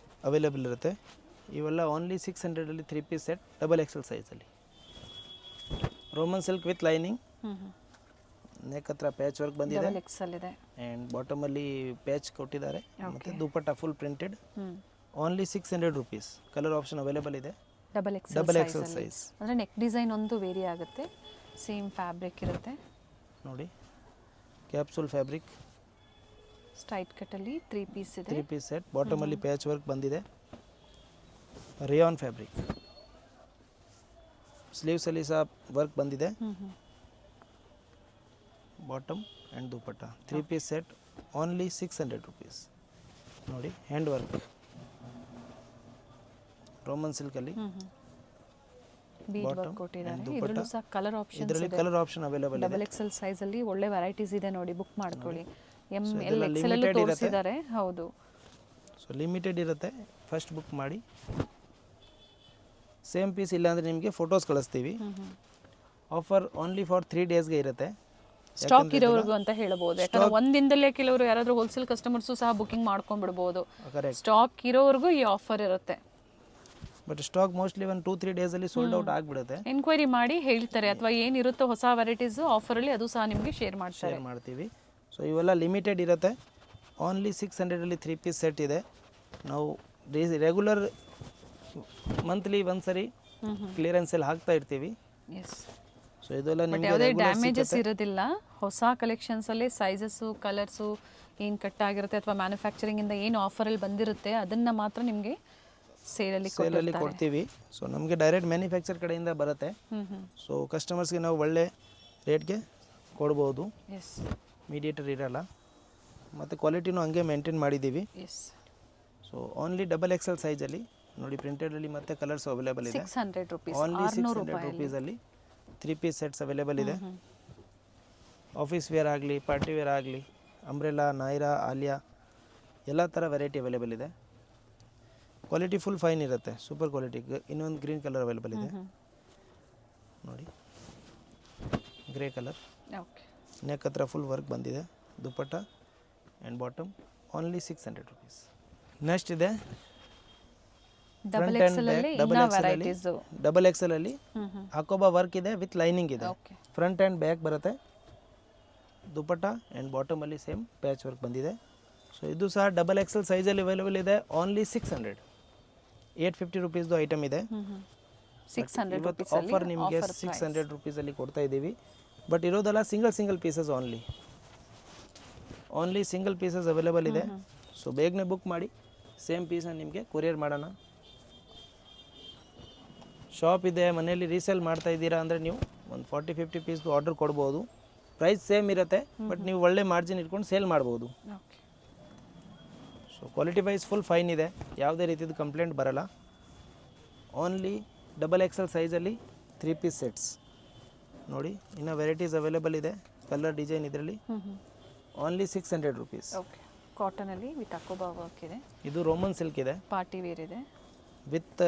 ಅವೈಲೇಬಲ್ ಇರುತ್ತೆ. ಇವೆಲ್ಲ ಓನ್ಲಿ 600ಅಲ್ಲಿ 3 ಪೀಸ್ ಸೆಟ್ ಡಬಲ್ ಎಕ್ಸೆಲ್ ಸೈಜಲ್ಲಿ. Roman silk with lining, neck ಹತ್ರ ಪ್ಯಾಚ್ ವರ್ಕ್ ಬಂದಿದೆ ಆ್ಯಂಡ್ ಬಾಟಮಲ್ಲಿ ಪ್ಯಾಚ್ ಕೊಟ್ಟಿದ್ದಾರೆ, ಮತ್ತು dupatta full printed. Only 600 rupees. Colour option available ಇದೆ. ಡಬಲ್ ಎಕ್ಸೆಲ್ ಸೈಜ್ ಅಂದರೆ ನೆಕ್ ಡಿಸೈನ್ ಒಂದು ವೇರಿ ಆಗುತ್ತೆ, ಸೇಮ್ ಫ್ಯಾಬ್ರಿಕ್ ಇರುತ್ತೆ. ನೋಡಿ ಕ್ಯಾಪ್ಸೂಲ್ ಫ್ಯಾಬ್ರಿಕ್, ಸ್ಟ್ರೈಟ್ ಕಟ್ಟಲ್ಲಿ 3 ಪೀಸ್ ಇದೆ, 3 ಪೀಸ್ ಸೆಟ್. ಬಾಟಮಲ್ಲಿ ಪ್ಯಾಚ್ ವರ್ಕ್ ಬಂದಿದೆ, ರೇಯಾನ್ ಫ್ಯಾಬ್ರಿಕ್. ಸ್ಲೀವ್ಸಲ್ಲಿ ಸಹ ವರ್ಕ್ ಬಂದಿದೆ, bottom and dupatta. 3 piece set only 600 rupees. ನೋಡಿ ಹ್ಯಾಂಡ್ ವರ್ಕ್, ರೋಮನ್ ಸಿಲ್ಕಲ್ಲಿ ಬೀಡ್ ವರ್ಕ್ ಕೊಟ್ಟಿದ್ದಾರೆ. ಇದರಲ್ಲೂ ಸಹ ಕಲರ್ ಆಪ್ಷನ್ಸ್ ಇದರಲ್ಲಿ ಕಲರ್ ಆಪ್ಷನ್ ಅವೈಲೇಬಲ್ ಇದೆ. ಡಬಲ್ ಎಕ್ಸೆಲ್ ಸೈಜಲ್ಲಿ ಒಳ್ಳೆ ವೆರೈಟೀಸ್ ಇದೆ, ನೋಡಿ ಬುಕ್ ಮಾಡ್ಕೊಳ್ಳಿ. ಎಮ್ ಎಲ್ ಎಕ್ಸೆಲ್ ಅಲ್ಲಿ ತೋರಿಸಿದ್ದಾರೆ. ಹೌದು, ಸೊ ಲಿಮಿಟೆಡ್ ಇರುತ್ತೆ, ಫಸ್ಟ್ ಬುಕ್ ಮಾಡಿ. ಸೇಮ್ ಪೀಸ್ ಇಲ್ಲಾಂದರೆ ನಿಮಗೆ ಫೋಟೋಸ್ ಕಳಿಸ್ತೀವಿ. ಆಫರ್ ಓನ್ಲಿ ಫಾರ್ 3 ಡೇಸ್ಗೆ ಇರುತ್ತೆ. ಸ್ಟಾಕ್ ಇರೋರ್ಗು ಅಂತ ಹೇಳ್ಬೋದು, ಯಾಕಂದ್ರೆ ಒಂದಿನದಲ್ಲೇ ಕೆಲವರು ಯಾರಾದರೂ ಹೋಲ್ಸೇಲ್ ಕಸ್ಟಮರ್ಸು ಸಹ ಬುಕಿಂಗ್ ಮಾಡ್ಕೊಂಡ್ಬಿಡ್ಬೋದು. ಸ್ಟಾಕ್ ಇರೋವರೆಗೂ ಈ ಆಫರ್ ಇರುತ್ತೆ. ಬಟ್ ಸ್ಟಾಕ್ ಮೋಸ್ಟ್ಲಿ ಒಂದು 2-3 ಡೇಸಲ್ಲಿ ಸೋಲ್ಡ್ ಔಟ್ ಆಗಿಬಿಡುತ್ತೆ. ಎನ್ಕ್ವೈರಿ ಮಾಡಿ ಹೇಳ್ತಾರೆ, ಅಥವಾ ಏನಿರುತ್ತೋ ಹೊಸ ವೆರೈಟೀಸು ಆಫರಲ್ಲಿ ಅದು ಸಹ ನಿಮಗೆ ಶೇರ್ ಮಾಡ್ತೀವಿ. ಸೊ ಇವೆಲ್ಲ ಲಿಮಿಟೆಡ್ ಇರುತ್ತೆ. ಓನ್ಲಿ 600ಅಲ್ಲಿ 3 ಪೀಸ್ ಸೆಟ್ ಇದೆ. ನಾವು ರೆಗ್ಯುಲರ್ ಮಂತ್ಲಿ ಒಂದ್ಸರಿ ಕ್ಲಿಯರೆನ್ಸ್ ಅಲ್ಲಿ ಹಾಕ್ತಾ ಇರ್ತೀವಿ. ಸೊ ಇದೆಲ್ಲ ನಿಮಗೆ ಯಾವುದೇ ಡ್ಯಾಮೇಜಸ್ ಇರೋದಿಲ್ಲ. ಹೊಸ ಕಲೆಕ್ಷನ್ಸ್ ಅಲ್ಲಿ ಸೈಜಸ್ಸು, ಕಲರ್ಸು ಏನು ಕಟ್ ಆಗಿರುತ್ತೆ ಅಥವಾ ಮ್ಯಾನುಫ್ಯಾಕ್ಚರಿಂಗ್ ಇಂದ ಏನು ಆಫರಲ್ಲಿ ಬಂದಿರುತ್ತೆ ಅದನ್ನ ಮಾತ್ರ ನಿಮಗೆ ಸೇಲಲ್ಲಿ ಕೊಡ್ತೀವಿ. ಸೊ ನಮಗೆ ಡೈರೆಕ್ಟ್ ಮ್ಯಾನುಫ್ಯಾಕ್ಚರ್ ಕಡೆಯಿಂದ ಬರುತ್ತೆ. ಸೊ ಕಸ್ಟಮರ್ಸ್ಗೆ ನಾವು ಒಳ್ಳೆ ರೇಟ್ಗೆ ಕೊಡ್ಬೋದು, ಮೀಡಿಯೇಟರ್ ಇರಲ್ಲ, ಮತ್ತು ಕ್ವಾಲಿಟಿನೂ ಹಂಗೆ ಮೇಂಟೈನ್ ಮಾಡಿದ್ದೀವಿ. ಸೊ ಓನ್ಲಿ ಡಬಲ್ ಎಕ್ಸೆಲ್ ಸೈಜಲ್ಲಿ ನೋಡಿ, ಪ್ರಿಂಟೆಡಲ್ಲಿ ಮತ್ತು ಕಲರ್ಸ್ ಅವೈಲೇಬಲ್ ಇದೆ. 600 ರೂಪೀಸ್, ಓನ್ಲಿ 600 ರುಪೀಸಲ್ಲಿ 3 ಪೀಸ್ ಸೆಟ್ಸ್ ಅವೈಲೇಬಲ್ ಇದೆ. ಆಫೀಸ್ ವೇರ್ ಆಗಲಿ, ಪಾರ್ಟಿ ವೇರ್ ಆಗಲಿ, ಅಂಬ್ರೆಲಾ, ನೈರಾ, ಆಲಿಯಾ ಎಲ್ಲ ಥರ ವೆರೈಟಿ ಅವೈಲೇಬಲ್ ಇದೆ. ಕ್ವಾಲಿಟಿ ಫುಲ್ ಫೈನ್ ಇರುತ್ತೆ, ಸೂಪರ್ ಕ್ವಾಲಿಟಿ. ಇನ್ನೊಂದು ಗ್ರೀನ್ ಕಲರ್ ಅವೈಲೇಬಲ್ ಇದೆ ನೋಡಿ, ಗ್ರೇ ಕಲರ್. ನೆಕ್ ಹತ್ರ ಫುಲ್ ವರ್ಕ್ ಬಂದಿದೆ, dupatta and bottom. Only 600 rupees. Next ಇದೆ ಡಬಲ್ ಎಕ್ಸೆಲ್ ಅಲ್ಲಿ ಹಾಕೋಬಾ ವರ್ಕ್ ಇದೆ ವಿತ್ ಲೈನಿಂಗ್ ಇದೆ. ಫ್ರಂಟ್ ಆ್ಯಂಡ್ ಬ್ಯಾಕ್ ಬರುತ್ತೆ, dupatta and ಬಾಟಮಲ್ಲಿ same patch work ಬಂದಿದೆ. ಸೊ ಇದು ಸಹ ಡಬಲ್ ಎಕ್ಸೆಲ್ ಸೈಜಲ್ಲಿ ಅವೈಲೇಬಲ್ ಇದೆ. ಓನ್ಲಿ 600, 850 ರುಪೀಸ್ದು ಐಟಮ್ ಇದೆ. 600 ಇವತ್ತು ಆಫರ್ ನಿಮಗೆ 600 ರುಪೀಸಲ್ಲಿ ಕೊಡ್ತಾ ಇದ್ದೀವಿ. ಬಟ್ ಇರೋದಲ್ಲ single pieces, only single pieces available ಇದೆ. ಸೊ ಬೇಗನೆ ಬುಕ್ ಮಾಡಿ, ಸೇಮ್ ಪೀಸನ್ನು ನಿಮಗೆ ಕೊರಿಯರ್ ಮಾಡೋಣ. ಶಾಪ್ ಇದೆ, ಮನೆಯಲ್ಲಿ ರೀಸೇಲ್ ಮಾಡ್ತಾ ಇದ್ದೀರಾ ಅಂದರೆ ನೀವು ಒಂದು 40-50 ಪೀಸ್ದು ಆರ್ಡರ್ ಕೊಡ್ಬೋದು. ಪ್ರೈಸ್ ಸೇಮ್ ಇರುತ್ತೆ, ಬಟ್ ನೀವು ಒಳ್ಳೆ ಮಾರ್ಜಿನ್ ಇಟ್ಕೊಂಡು ಸೇಲ್ ಮಾಡ್ಬೋದು. So quality wise full fine ಇದೆ, ಯಾವುದೇ ರೀತಿದು ಕಂಪ್ಲೇಂಟ್ ಬರಲ್ಲ. ಓನ್ಲಿ ಡಬಲ್ ಎಕ್ಸೆಲ್ ಸೈಜಲ್ಲಿ 3 ಪೀಸ್ ಸೆಟ್ಸ್ ನೋಡಿ. ಇನ್ನು ವೆರೈಟೀಸ್ ಅವೈಲೇಬಲ್ ಇದೆ, ಕಲರ್ ಡಿಸೈನ್ ಇದರಲ್ಲಿ. Only 600 rupees. ಕಾಟನಲ್ಲಿ ವಿತ್ ಅಕೋಬಾ ವರ್ಕ್ ಇದೆ. ಇದು ರೋಮನ್ ಸಿಲ್ಕ್ ಇದೆ, ಪಾರ್ಟಿ ವೇರ್ ಇದೆ, ವಿತ್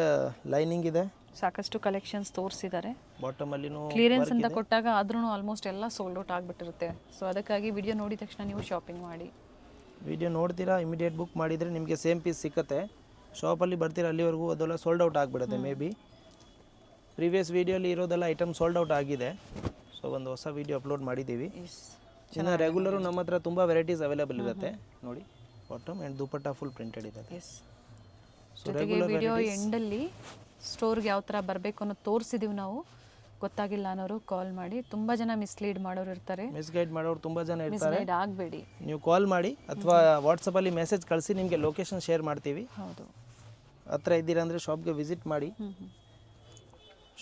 ಲೈನಿಂಗ್ ಇದೆ. ಸಾಕಷ್ಟು ಕಲೆಕ್ಷನ್ಸ್ ತೋರಿಸಿದ್ದಾರೆ. ಬಾಟಮಲ್ಲಿನೂ ಕ್ಲಿಯರೆನ್ಸ್ ಅಂತ ಕೊಟ್ಟಾಗ ಆದ್ರೂ ಆಲ್ಮೋಸ್ಟ್ ಎಲ್ಲ ಸೋಲ್ಡ್ ಔಟ್ ಆಗಿಬಿಟ್ಟಿರುತ್ತೆ. ಸೊ ಅದಕ್ಕಾಗಿ ವಿಡಿಯೋ ನೋಡಿದ ತಕ್ಷಣ ನೀವು ಶಾಪಿಂಗ್ ಮಾಡಿ. ವಿಡಿಯೋ ನೋಡ್ತೀರಾ, ಇಮಿಡಿಯೇಟ್ ಬುಕ್ ಮಾಡಿದರೆ ನಿಮಗೆ ಸೇಮ್ ಪೀಸ್ ಸಿಕ್ಕತ್ತೆ. ಶಾಪಲ್ಲಿ ಬರ್ತೀರಾ ಅಲ್ಲಿವರೆಗೂ ಅದೆಲ್ಲ ಸೋಲ್ಡ್ ಔಟ್ ಆಗಿಬಿಡುತ್ತೆ. ಮೇ ಬಿ ಪ್ರೀವಿಯಸ್ ವೀಡಿಯೋಲಿ ಇರೋದೆಲ್ಲ ಐಟಮ್ ಸೋಲ್ಡ್ ಔಟ್ ಆಗಿದೆ. ಸೊ ಒಂದು ಹೊಸ ವೀಡಿಯೋ ಅಪ್ಲೋಡ್ ಮಾಡಿದ್ದೀವಿ. ಇನ್ನು ರೆಗ್ಯುಲರು ನಮ್ಮ ಹತ್ರ ತುಂಬ ವೆರೈಟೀಸ್ ಅವೈಲೇಬಲ್ ಇರುತ್ತೆ ನೋಡಿ. Bottom and dupatta full printed ಇದೆ. ಎಸ್, ಜೊತೆಗೆ ವಿಡಿಯೋ varieties. ಎಂಡಲ್ಲಿ ಸ್ಟೋರ್ಗೆ ಯಾವ ಥರ ಬರಬೇಕು ಅನ್ನೋದು ತೋರಿಸಿದ್ದೀವಿ ನಾವು. ಗೊತ್ತಾಗಿಲ್ಲ ಅನ್ನೋರು ಕಾಲ್ ಮಾಡಿ. ತುಂಬ ಜನ ಮಿಸ್ಲೀಡ್ ಮಾಡೋರು ಇರ್ತಾರೆ, ಮಿಸ್ಗೈಡ್ ಮಾಡೋರು ತುಂಬ ಜನ ಇರ್ತಾರೆ. ಮಿಸ್ಲೀಡ್ ಆಗಬೇಡಿ. ನೀವು ಕಾಲ್ ಮಾಡಿ ಅಥವಾ ವಾಟ್ಸಪ್ಪಲ್ಲಿ ಮೆಸೇಜ್ ಕಳಿಸಿ, ನಿಮಗೆ ಲೊಕೇಶನ್ ಶೇರ್ ಮಾಡ್ತೀವಿ. ಹೌದು, ಹತ್ರ ಇದ್ದೀರಾ ಅಂದರೆ ಶಾಪ್ಗೆ ವಿಸಿಟ್ ಮಾಡಿ.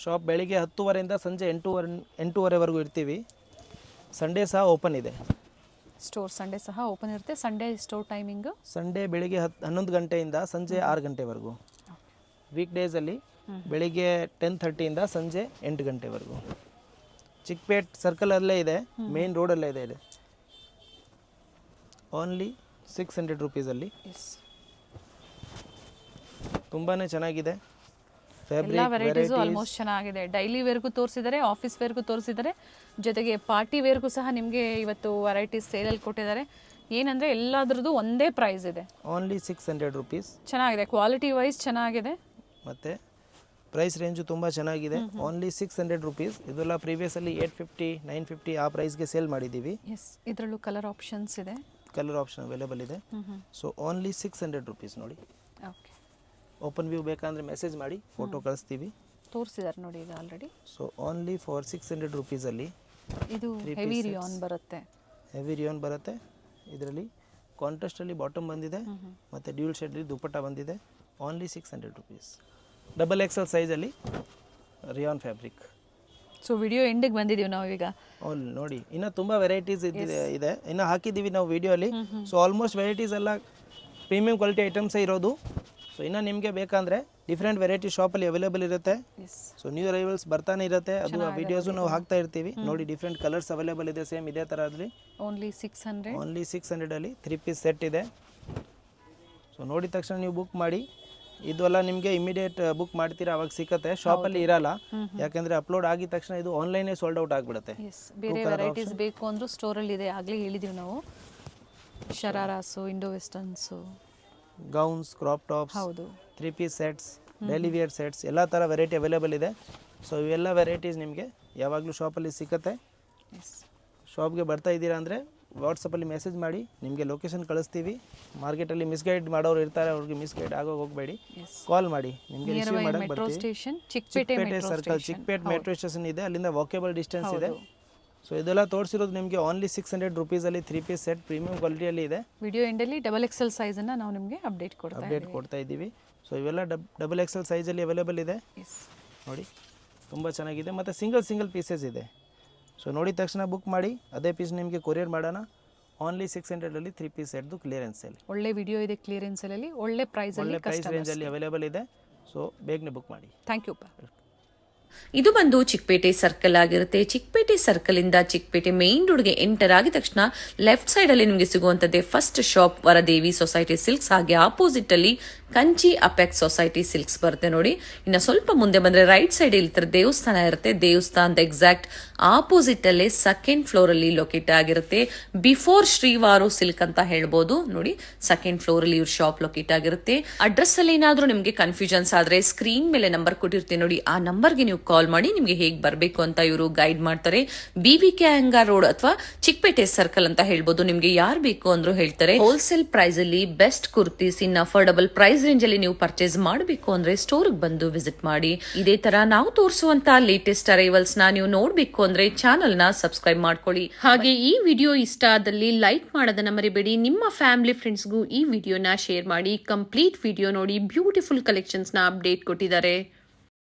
ಶಾಪ್ ಬೆಳಿಗ್ಗೆ 10:30 ಸಂಜೆ 8:30ವರೆಗೂ ಇರ್ತೀವಿ. ಸಂಡೇ ಸಹ ಓಪನ್ ಇದೆ. ಸ್ಟೋರ್ ಸಂಡೇ ಸಹ ಓಪನ್ ಇರುತ್ತೆ. ಸಂಡೇ ಸ್ಟೋರ್ ಟೈಮಿಂಗು ಸಂಡೇ ಬೆಳಿಗ್ಗೆ 11 ಗಂಟೆಯಿಂದ ಸಂಜೆ 6 ಗಂಟೆವರೆಗೂ. ವೀಕ್ ಡೇಸಲ್ಲಿ ಬೆಳಿಗ್ಗೆ 10:30 ಸಂಜೆ 8 ಗಂಟೆವರೆಗೂ. ಚಿಕ್ಪೇಟ್ ಸರ್ಕಲಲ್ಲೇ ಇದೆ, ಮೇನ್ ರೋಡಲ್ಲೇ ಇದೆ. ಓನ್ಲಿ 600 ರೂಪೀಸಲ್ಲಿ ಎಸ್, ತುಂಬಾ ಚೆನ್ನಾಗಿದೆ. ಎಲ್ಲ ಫ್ಯಾಬ್ರಿಕ್ ವೆರೈಟೀಸು ಆಲ್ಮೋಸ್ಟ್ ಚೆನ್ನಾಗಿದೆ. ಡೈಲಿ ವೇರ್ಗೂ ತೋರಿಸಿದ್ದಾರೆ, ಆಫೀಸ್ ವೇರ್ಗೂ ತೋರಿಸಿದ್ದಾರೆ, ಜೊತೆಗೆ ಪಾರ್ಟಿ ವೇರ್ಗೂ ಸಹ ನಿಮಗೆ ಇವತ್ತು ವೆರೈಟೀಸ್ ಸೇಲಲ್ಲಿ ಕೊಟ್ಟಿದ್ದಾರೆ. ಏನಂದರೆ ಎಲ್ಲದ್ರದ್ದು ಒಂದೇ ಪ್ರೈಸ್ ಇದೆ. Only 600 rupees. ಚೆನ್ನಾಗಿದೆ, ಕ್ವಾಲಿಟಿ ವೈಸ್ ಚೆನ್ನಾಗಿದೆ, ಮತ್ತು ಪ್ರೈಸ್ ರೇಂಜು ತುಂಬ ಚೆನ್ನಾಗಿದೆ. Only 600 rupees. ಇದೆಲ್ಲ ಪ್ರೀವಿಯಸಲ್ಲಿ 850 950 ಆ ಪ್ರೈಸ್ಗೆ ಸೇಲ್ ಮಾಡಿದ್ದೀವಿ. ಎಸ್, ಇದರಲ್ಲೂ ಕಲರ್ ಆಪ್ಷನ್ಸ್ ಇದೆ, ಕಲರ್ ಆಪ್ಷನ್ ಅವೈಲೇಬಲ್ ಇದೆ. So only 600 rupees. ನೋಡಿ, ಓಕೆ. ಓಪನ್ ವ್ಯೂ ಬೇಕಂದರೆ ಮೆಸೇಜ್ ಮಾಡಿ, ಫೋಟೋ ಕಳಿಸ್ತೀವಿ. ತೋರಿಸಿದ್ದಾರೆ ನೋಡಿ ಈಗ ಆಲ್ರೆಡಿ. ಸೊ ಓನ್ಲಿ ಫಾರ್ 600 ರೂಪೀಸಲ್ಲಿ ಇದು ಹೆವಿ ರಿಯಾನ್ ಬರುತ್ತೆ. ಹೆವಿ ರಿಯಾನ್ ಬರುತ್ತೆ. ಇದರಲ್ಲಿ ಕಾಂಟ್ರಾಸ್ಟಲ್ಲಿ ಬಾಟಮ್ ಬಂದಿದೆ ಮತ್ತು ಡ್ಯೂಲ್ ಶೇಡಲ್ಲಿ ದುಪಟ್ಟ ಬಂದಿದೆ. Only 600 rupees. XXL ಸೈಜಲ್ಲಿ ರಿಯಾನ್ ಫ್ಯಾಬ್ರಿಕ್. ಸೊ ವಿಡಿಯೋ ಎಂಡಿಗೆ ಬಂದಿದ್ದೀವಿ ನಾವು ಈಗ. ನೋಡಿ, ಇನ್ನು ತುಂಬ ವೆರೈಟೀಸ್ ಇದೆ, ಇನ್ನು ಹಾಕಿದ್ದೀವಿ ನಾವು ವಿಡಿಯೋಲಿ. ಸೊ ಆಲ್ಮೋಸ್ಟ್ ವೆರೈಟೀಸ್ ಎಲ್ಲ ಪ್ರೀಮಿಯಂ ಕ್ವಾಲಿಟಿ ಐಟಮ್ಸೇ ಇರೋದು. ಸೊ ಇನ್ನು ನಿಮಗೆ ಬೇಕಂದರೆ ಡಿಫ್ರೆಂಟ್ ವೆರೈಟಿ ಶಾಪಲ್ಲಿ ಅವೈಲೇಬಲ್ ಇರುತ್ತೆ. ಸೊ ನ್ಯೂ ಅರೈವಲ್ಸ್ ಬರ್ತಾನೆ ಇರುತ್ತೆ, ಅದು ವಿಡಿಯೋಸು ನಾವು ಹಾಕ್ತಾ ಇರ್ತೀವಿ. ನೋಡಿ, ಡಿಫ್ರೆಂಟ್ ಕಲರ್ಸ್ ಅವೈಲೇಬಲ್ ಇದೆ, ಸೇಮ್ ಇದೇ ಥರ ಅದರಲ್ಲಿ. ಓನ್ಲಿ 600. ಓನ್ಲಿ 600ಅಲ್ಲಿ 3 ಪೀಸ್ ಸೆಟ್ ಇದೆ. ಸೊ ನೋಡಿದ ತಕ್ಷಣ ನೀವು ಬುಕ್ ಮಾಡಿ. ಇದೆಲ್ಲ ನಿಮಗೆ ಇಮಿಡಿಯೇಟ್ ಬುಕ್ ಮಾಡ್ತೀರಾ, ಅವಾಗ ಸಿಕ್ಕತ್ತೆ, ಶಾಪಲ್ಲಿ ಇರಲ್ಲ. ಯಾಕೆಂದರೆ ಅಪ್ಲೋಡ್ ಆಗಿದ ತಕ್ಷಣ ಇದು ಆನ್ಲೈನೇ ಸೋಲ್ಡ್ ಔಟ್ ಆಗಿಬಿಡುತ್ತೆ. ಬೇರೆ ವೆರೈಟೀಸ್ ಬೇಕು ಅಂದರೂ ಸ್ಟೋರಲ್ಲಿ ಇದೆ, ಆಗಲೇ ಹೇಳಿದ್ದೀವಿ ನಾವು. Shararas, Indo westerns, gowns, crop tops, ಹೌದು, 3 piece sets, daily wear sets, ಎಲ್ಲ ಥರ ವೆರೈಟಿ ಅವೈಲೇಬಲ್ ಇದೆ. ಸೊ ಇವೆಲ್ಲ ವೆರೈಟೀಸ್ ನಿಮಗೆ ಯಾವಾಗಲೂ ಶಾಪಲ್ಲಿ ಸಿಕ್ಕತ್ತೆ. ಎಸ್, ಶಾಪ್ಗೆ ಬರ್ತಾ ಇದ್ದೀರಾ ಅಂದರೆ ವಾಟ್ಸಪ್ಪಲ್ಲಿ ಮೆಸೇಜ್ ಮಾಡಿ, ನಿಮಗೆ ಲೊಕೇಶನ್ ಕಳಿಸ್ತೀವಿ. ಮಾರ್ಕೆಟಲ್ಲಿ ಮಿಸ್ಗೈಡ್ ಮಾಡೋರು ಇರ್ತಾರೆ, ಅವ್ರಿಗೆ ಮಿಸ್ಗೈಡ್ ಆಗೋಗಿ ಹೋಗಬೇಡಿ, ಕಾಲ್ ಮಾಡಿ, ನಿಮಗೆ ರಿಸೀವ್ ಮಾಡಕ್ಕೆ ಬರ್ತೀವಿ. Station Chickpet circle, Chickpet metro station ಇದೆ, ಅಲ್ಲಿಂದ ವಾಕೇಬಲ್ ಡಿಸ್ಟೆನ್ಸ್ ಇದೆ. ಸೊ ಇದೆಲ್ಲ ತೋರಿಸಿರೋದು ನಿಮಗೆ ಓನ್ಲಿ 600 ರೂಪೀಸಲ್ಲಿ 3 ಪೀಸ್ ಸೆಟ್ ಪ್ರೀಮಿಯಂ ಕ್ವಾಲಿಟಿಯಲ್ಲಿ ಇದೆ. ವಿಡಿಯೋ ಎಂಡಲ್ಲಿ XXL ಸೈಜನ್ನು ನಾವು ನಿಮಗೆ ಅಪ್ಡೇಟ್ ಕೊಡ್ತಾ ಇದ್ದೀವಿ. ಸೊ ಇವೆಲ್ಲ XXL ಸೈಜಲ್ಲಿ ಅವೈಲೇಬಲ್ ಇದೆ. ಎಸ್, ನೋಡಿ, ತುಂಬ ಚೆನ್ನಾಗಿದೆ. ಮತ್ತು ಸಿಂಗಲ್ ಪೀಸಸ್ ಇದೆ. ಸೊ ನೋಡಿದ ತಕ್ಷಣ ಬುಕ್ ಮಾಡಿ, ಅದೇ ಪೀಸ್ ನಿಮಗೆ ಕೊರಿಯರ್ ಮಾಡೋಣ. ಓನ್ಲಿ 600ಅಲ್ಲಿ 3 ಪೀಸ್ ಸೆಟ್ದು ಕ್ಲಿಯರೆನ್ಸ್ ಸೇಲ್. ಒಳ್ಳೆ ವಿಡಿಯೋ ಇದೆ, ಕ್ಲಿಯರೆನ್ಸಲ್ಲಿ ಒಳ್ಳೆ ಪ್ರೈಸಲ್ಲಿ, ಪ್ರೈಸ್ ರೇಂಜಲ್ಲಿ ಅವೈಲೇಬಲ್ ಇದೆ. ಸೊ ಬೇಗನೆ ಬುಕ್ ಮಾಡಿ. Thank you. ಇದು ಬಂದು ಚಿಕ್ಕಪೇಟೆ ಸರ್ಕಲ್ ಆಗಿರುತ್ತೆ. ಚಿಕ್ಕಪೇಟೆ ಸರ್ಕಲ್ ಇಂದ ಚಿಕ್ಕಪೇಟೆ ಮೇನ್ ರೋಡ್ಗೆ ಎಂಟರ್ ಆಗಿದ ತಕ್ಷಣ ಲೆಫ್ಟ್ ಸೈಡ್ ಅಲ್ಲಿ ನಿಮಗೆ ಸಿಗುವಂತದ್ದೇ first shop Varadevi society silks. ಹಾಗೆ ಆಪೋಸಿಟ್ ಅಲ್ಲಿ ಕಂಚಿ ಅಪೆಕ್ಸ್ ಸೊಸೈಟಿ ಸಿಲ್ಕ್ಸ್ ಬರುತ್ತೆ ನೋಡಿ. ಇನ್ನು ಸ್ವಲ್ಪ ಮುಂದೆ ಬಂದ್ರೆ ರೈಟ್ ಸೈಡ್ ಇಲ್ಲಿ ದೇವಸ್ಥಾನ ಇರುತ್ತೆ. ದೇವಸ್ಥಾನದ ಎಕ್ಸಾಕ್ಟ್ ಆಪೋಸಿಟ್ ಅಲ್ಲೇ ಸೆಕೆಂಡ್ ಫ್ಲೋರ್ ಅಲ್ಲಿ ಲೊಕೇಟ್ ಆಗಿರುತ್ತೆ. ಬಿಫೋರ್ ಶ್ರೀವಾರು ಸಿಲ್ಕ್ ಅಂತ ಹೇಳ್ಬೋದು ನೋಡಿ. ಸೆಕೆಂಡ್ ಫ್ಲೋರ್ ಅಲ್ಲಿ ಇವ್ರ ಶಾಪ್ ಲೊಕೇಟ್ ಆಗಿರುತ್ತೆ. ಅಡ್ರೆಸ್ ಅಲ್ಲಿ ಏನಾದ್ರೂ ನಿಮ್ಗೆ ಕನ್ಫ್ಯೂಷನ್ಸ್ ಆದ್ರೆ ಸ್ಕ್ರೀನ್ ಮೇಲೆ ನಂಬರ್ ಕೊಟ್ಟಿರ್ತೀನಿ ನೋಡಿ, ಆ ನಂಬರ್ಗೆ ನೀವು ಕಾಲ್ ಮಾಡಿ ನಿಮ್ಗೆ ಹೇಗ್ ಬರ್ಬೇಕು ಅಂತ ಇವರು ಗೈಡ್ ಮಾಡ್ತಾರೆ. BBK ಅಯ್ಯಂಗಾರ್ ರೋಡ್ ಅಥವಾ ಚಿಕ್ಕಪೇಟೆ ಸರ್ಕಲ್ ಅಂತ ಹೇಳ್ಬೋದು. ನಿಮ್ಗೆ ಯಾರು ಬೇಕು ಅಂದ್ರೂ ಹೇಳ್ತಾರೆ. ಹೋಲ್ಸೇಲ್ ಪ್ರೈಸ್ ಅಲ್ಲಿ ಬೆಸ್ಟ್ ಕುರ್ತೀಸ್ ಇನ್ ಅಫೋರ್ಡಬಲ್ ಪ್ರೈಸ್ ರೇಂಜ್ ಅಲ್ಲಿ ನೀವು ಪರ್ಚೇಸ್ ಮಾಡಬೇಕು ಅಂದ್ರೆ ಸ್ಟೋರ್ ಬಂದು ವಿಸಿಟ್ ಮಾಡಿ. ಇದೇ ತರ ನಾವು ತೋರಿಸುವಂತ ಲೇಟೆಸ್ಟ್ ಅರೈವಲ್ಸ್ ನ ನೀವು ನೋಡ್ಬೇಕು ಅಂದ್ರೆ ಚಾನೆಲ್ ನ ಸಬ್ಸ್ಕ್ರೈಬ್ ಮಾಡ್ಕೊಳ್ಳಿ. ಹಾಗೆ ಈ ವಿಡಿಯೋ ಇಷ್ಟ ಆದಲ್ಲಿ ಲೈಕ್ ಮಾಡೋದನ್ನ ಮರಿಬೇಡಿ. ನಿಮ್ಮ ಫ್ಯಾಮಿಲಿ ಫ್ರೆಂಡ್ಸ್ಗೂ ಈ ವಿಡಿಯೋನ ಶೇರ್ ಮಾಡಿ. ಕಂಪ್ಲೀಟ್ ವಿಡಿಯೋ ನೋಡಿ ಬ್ಯೂಟಿಫುಲ್ ಕಲೆಕ್ಷನ್ಸ್ ನ ಅಪ್ಡೇಟ್ ಕೊಟ್ಟಿದ್ದಾರೆ.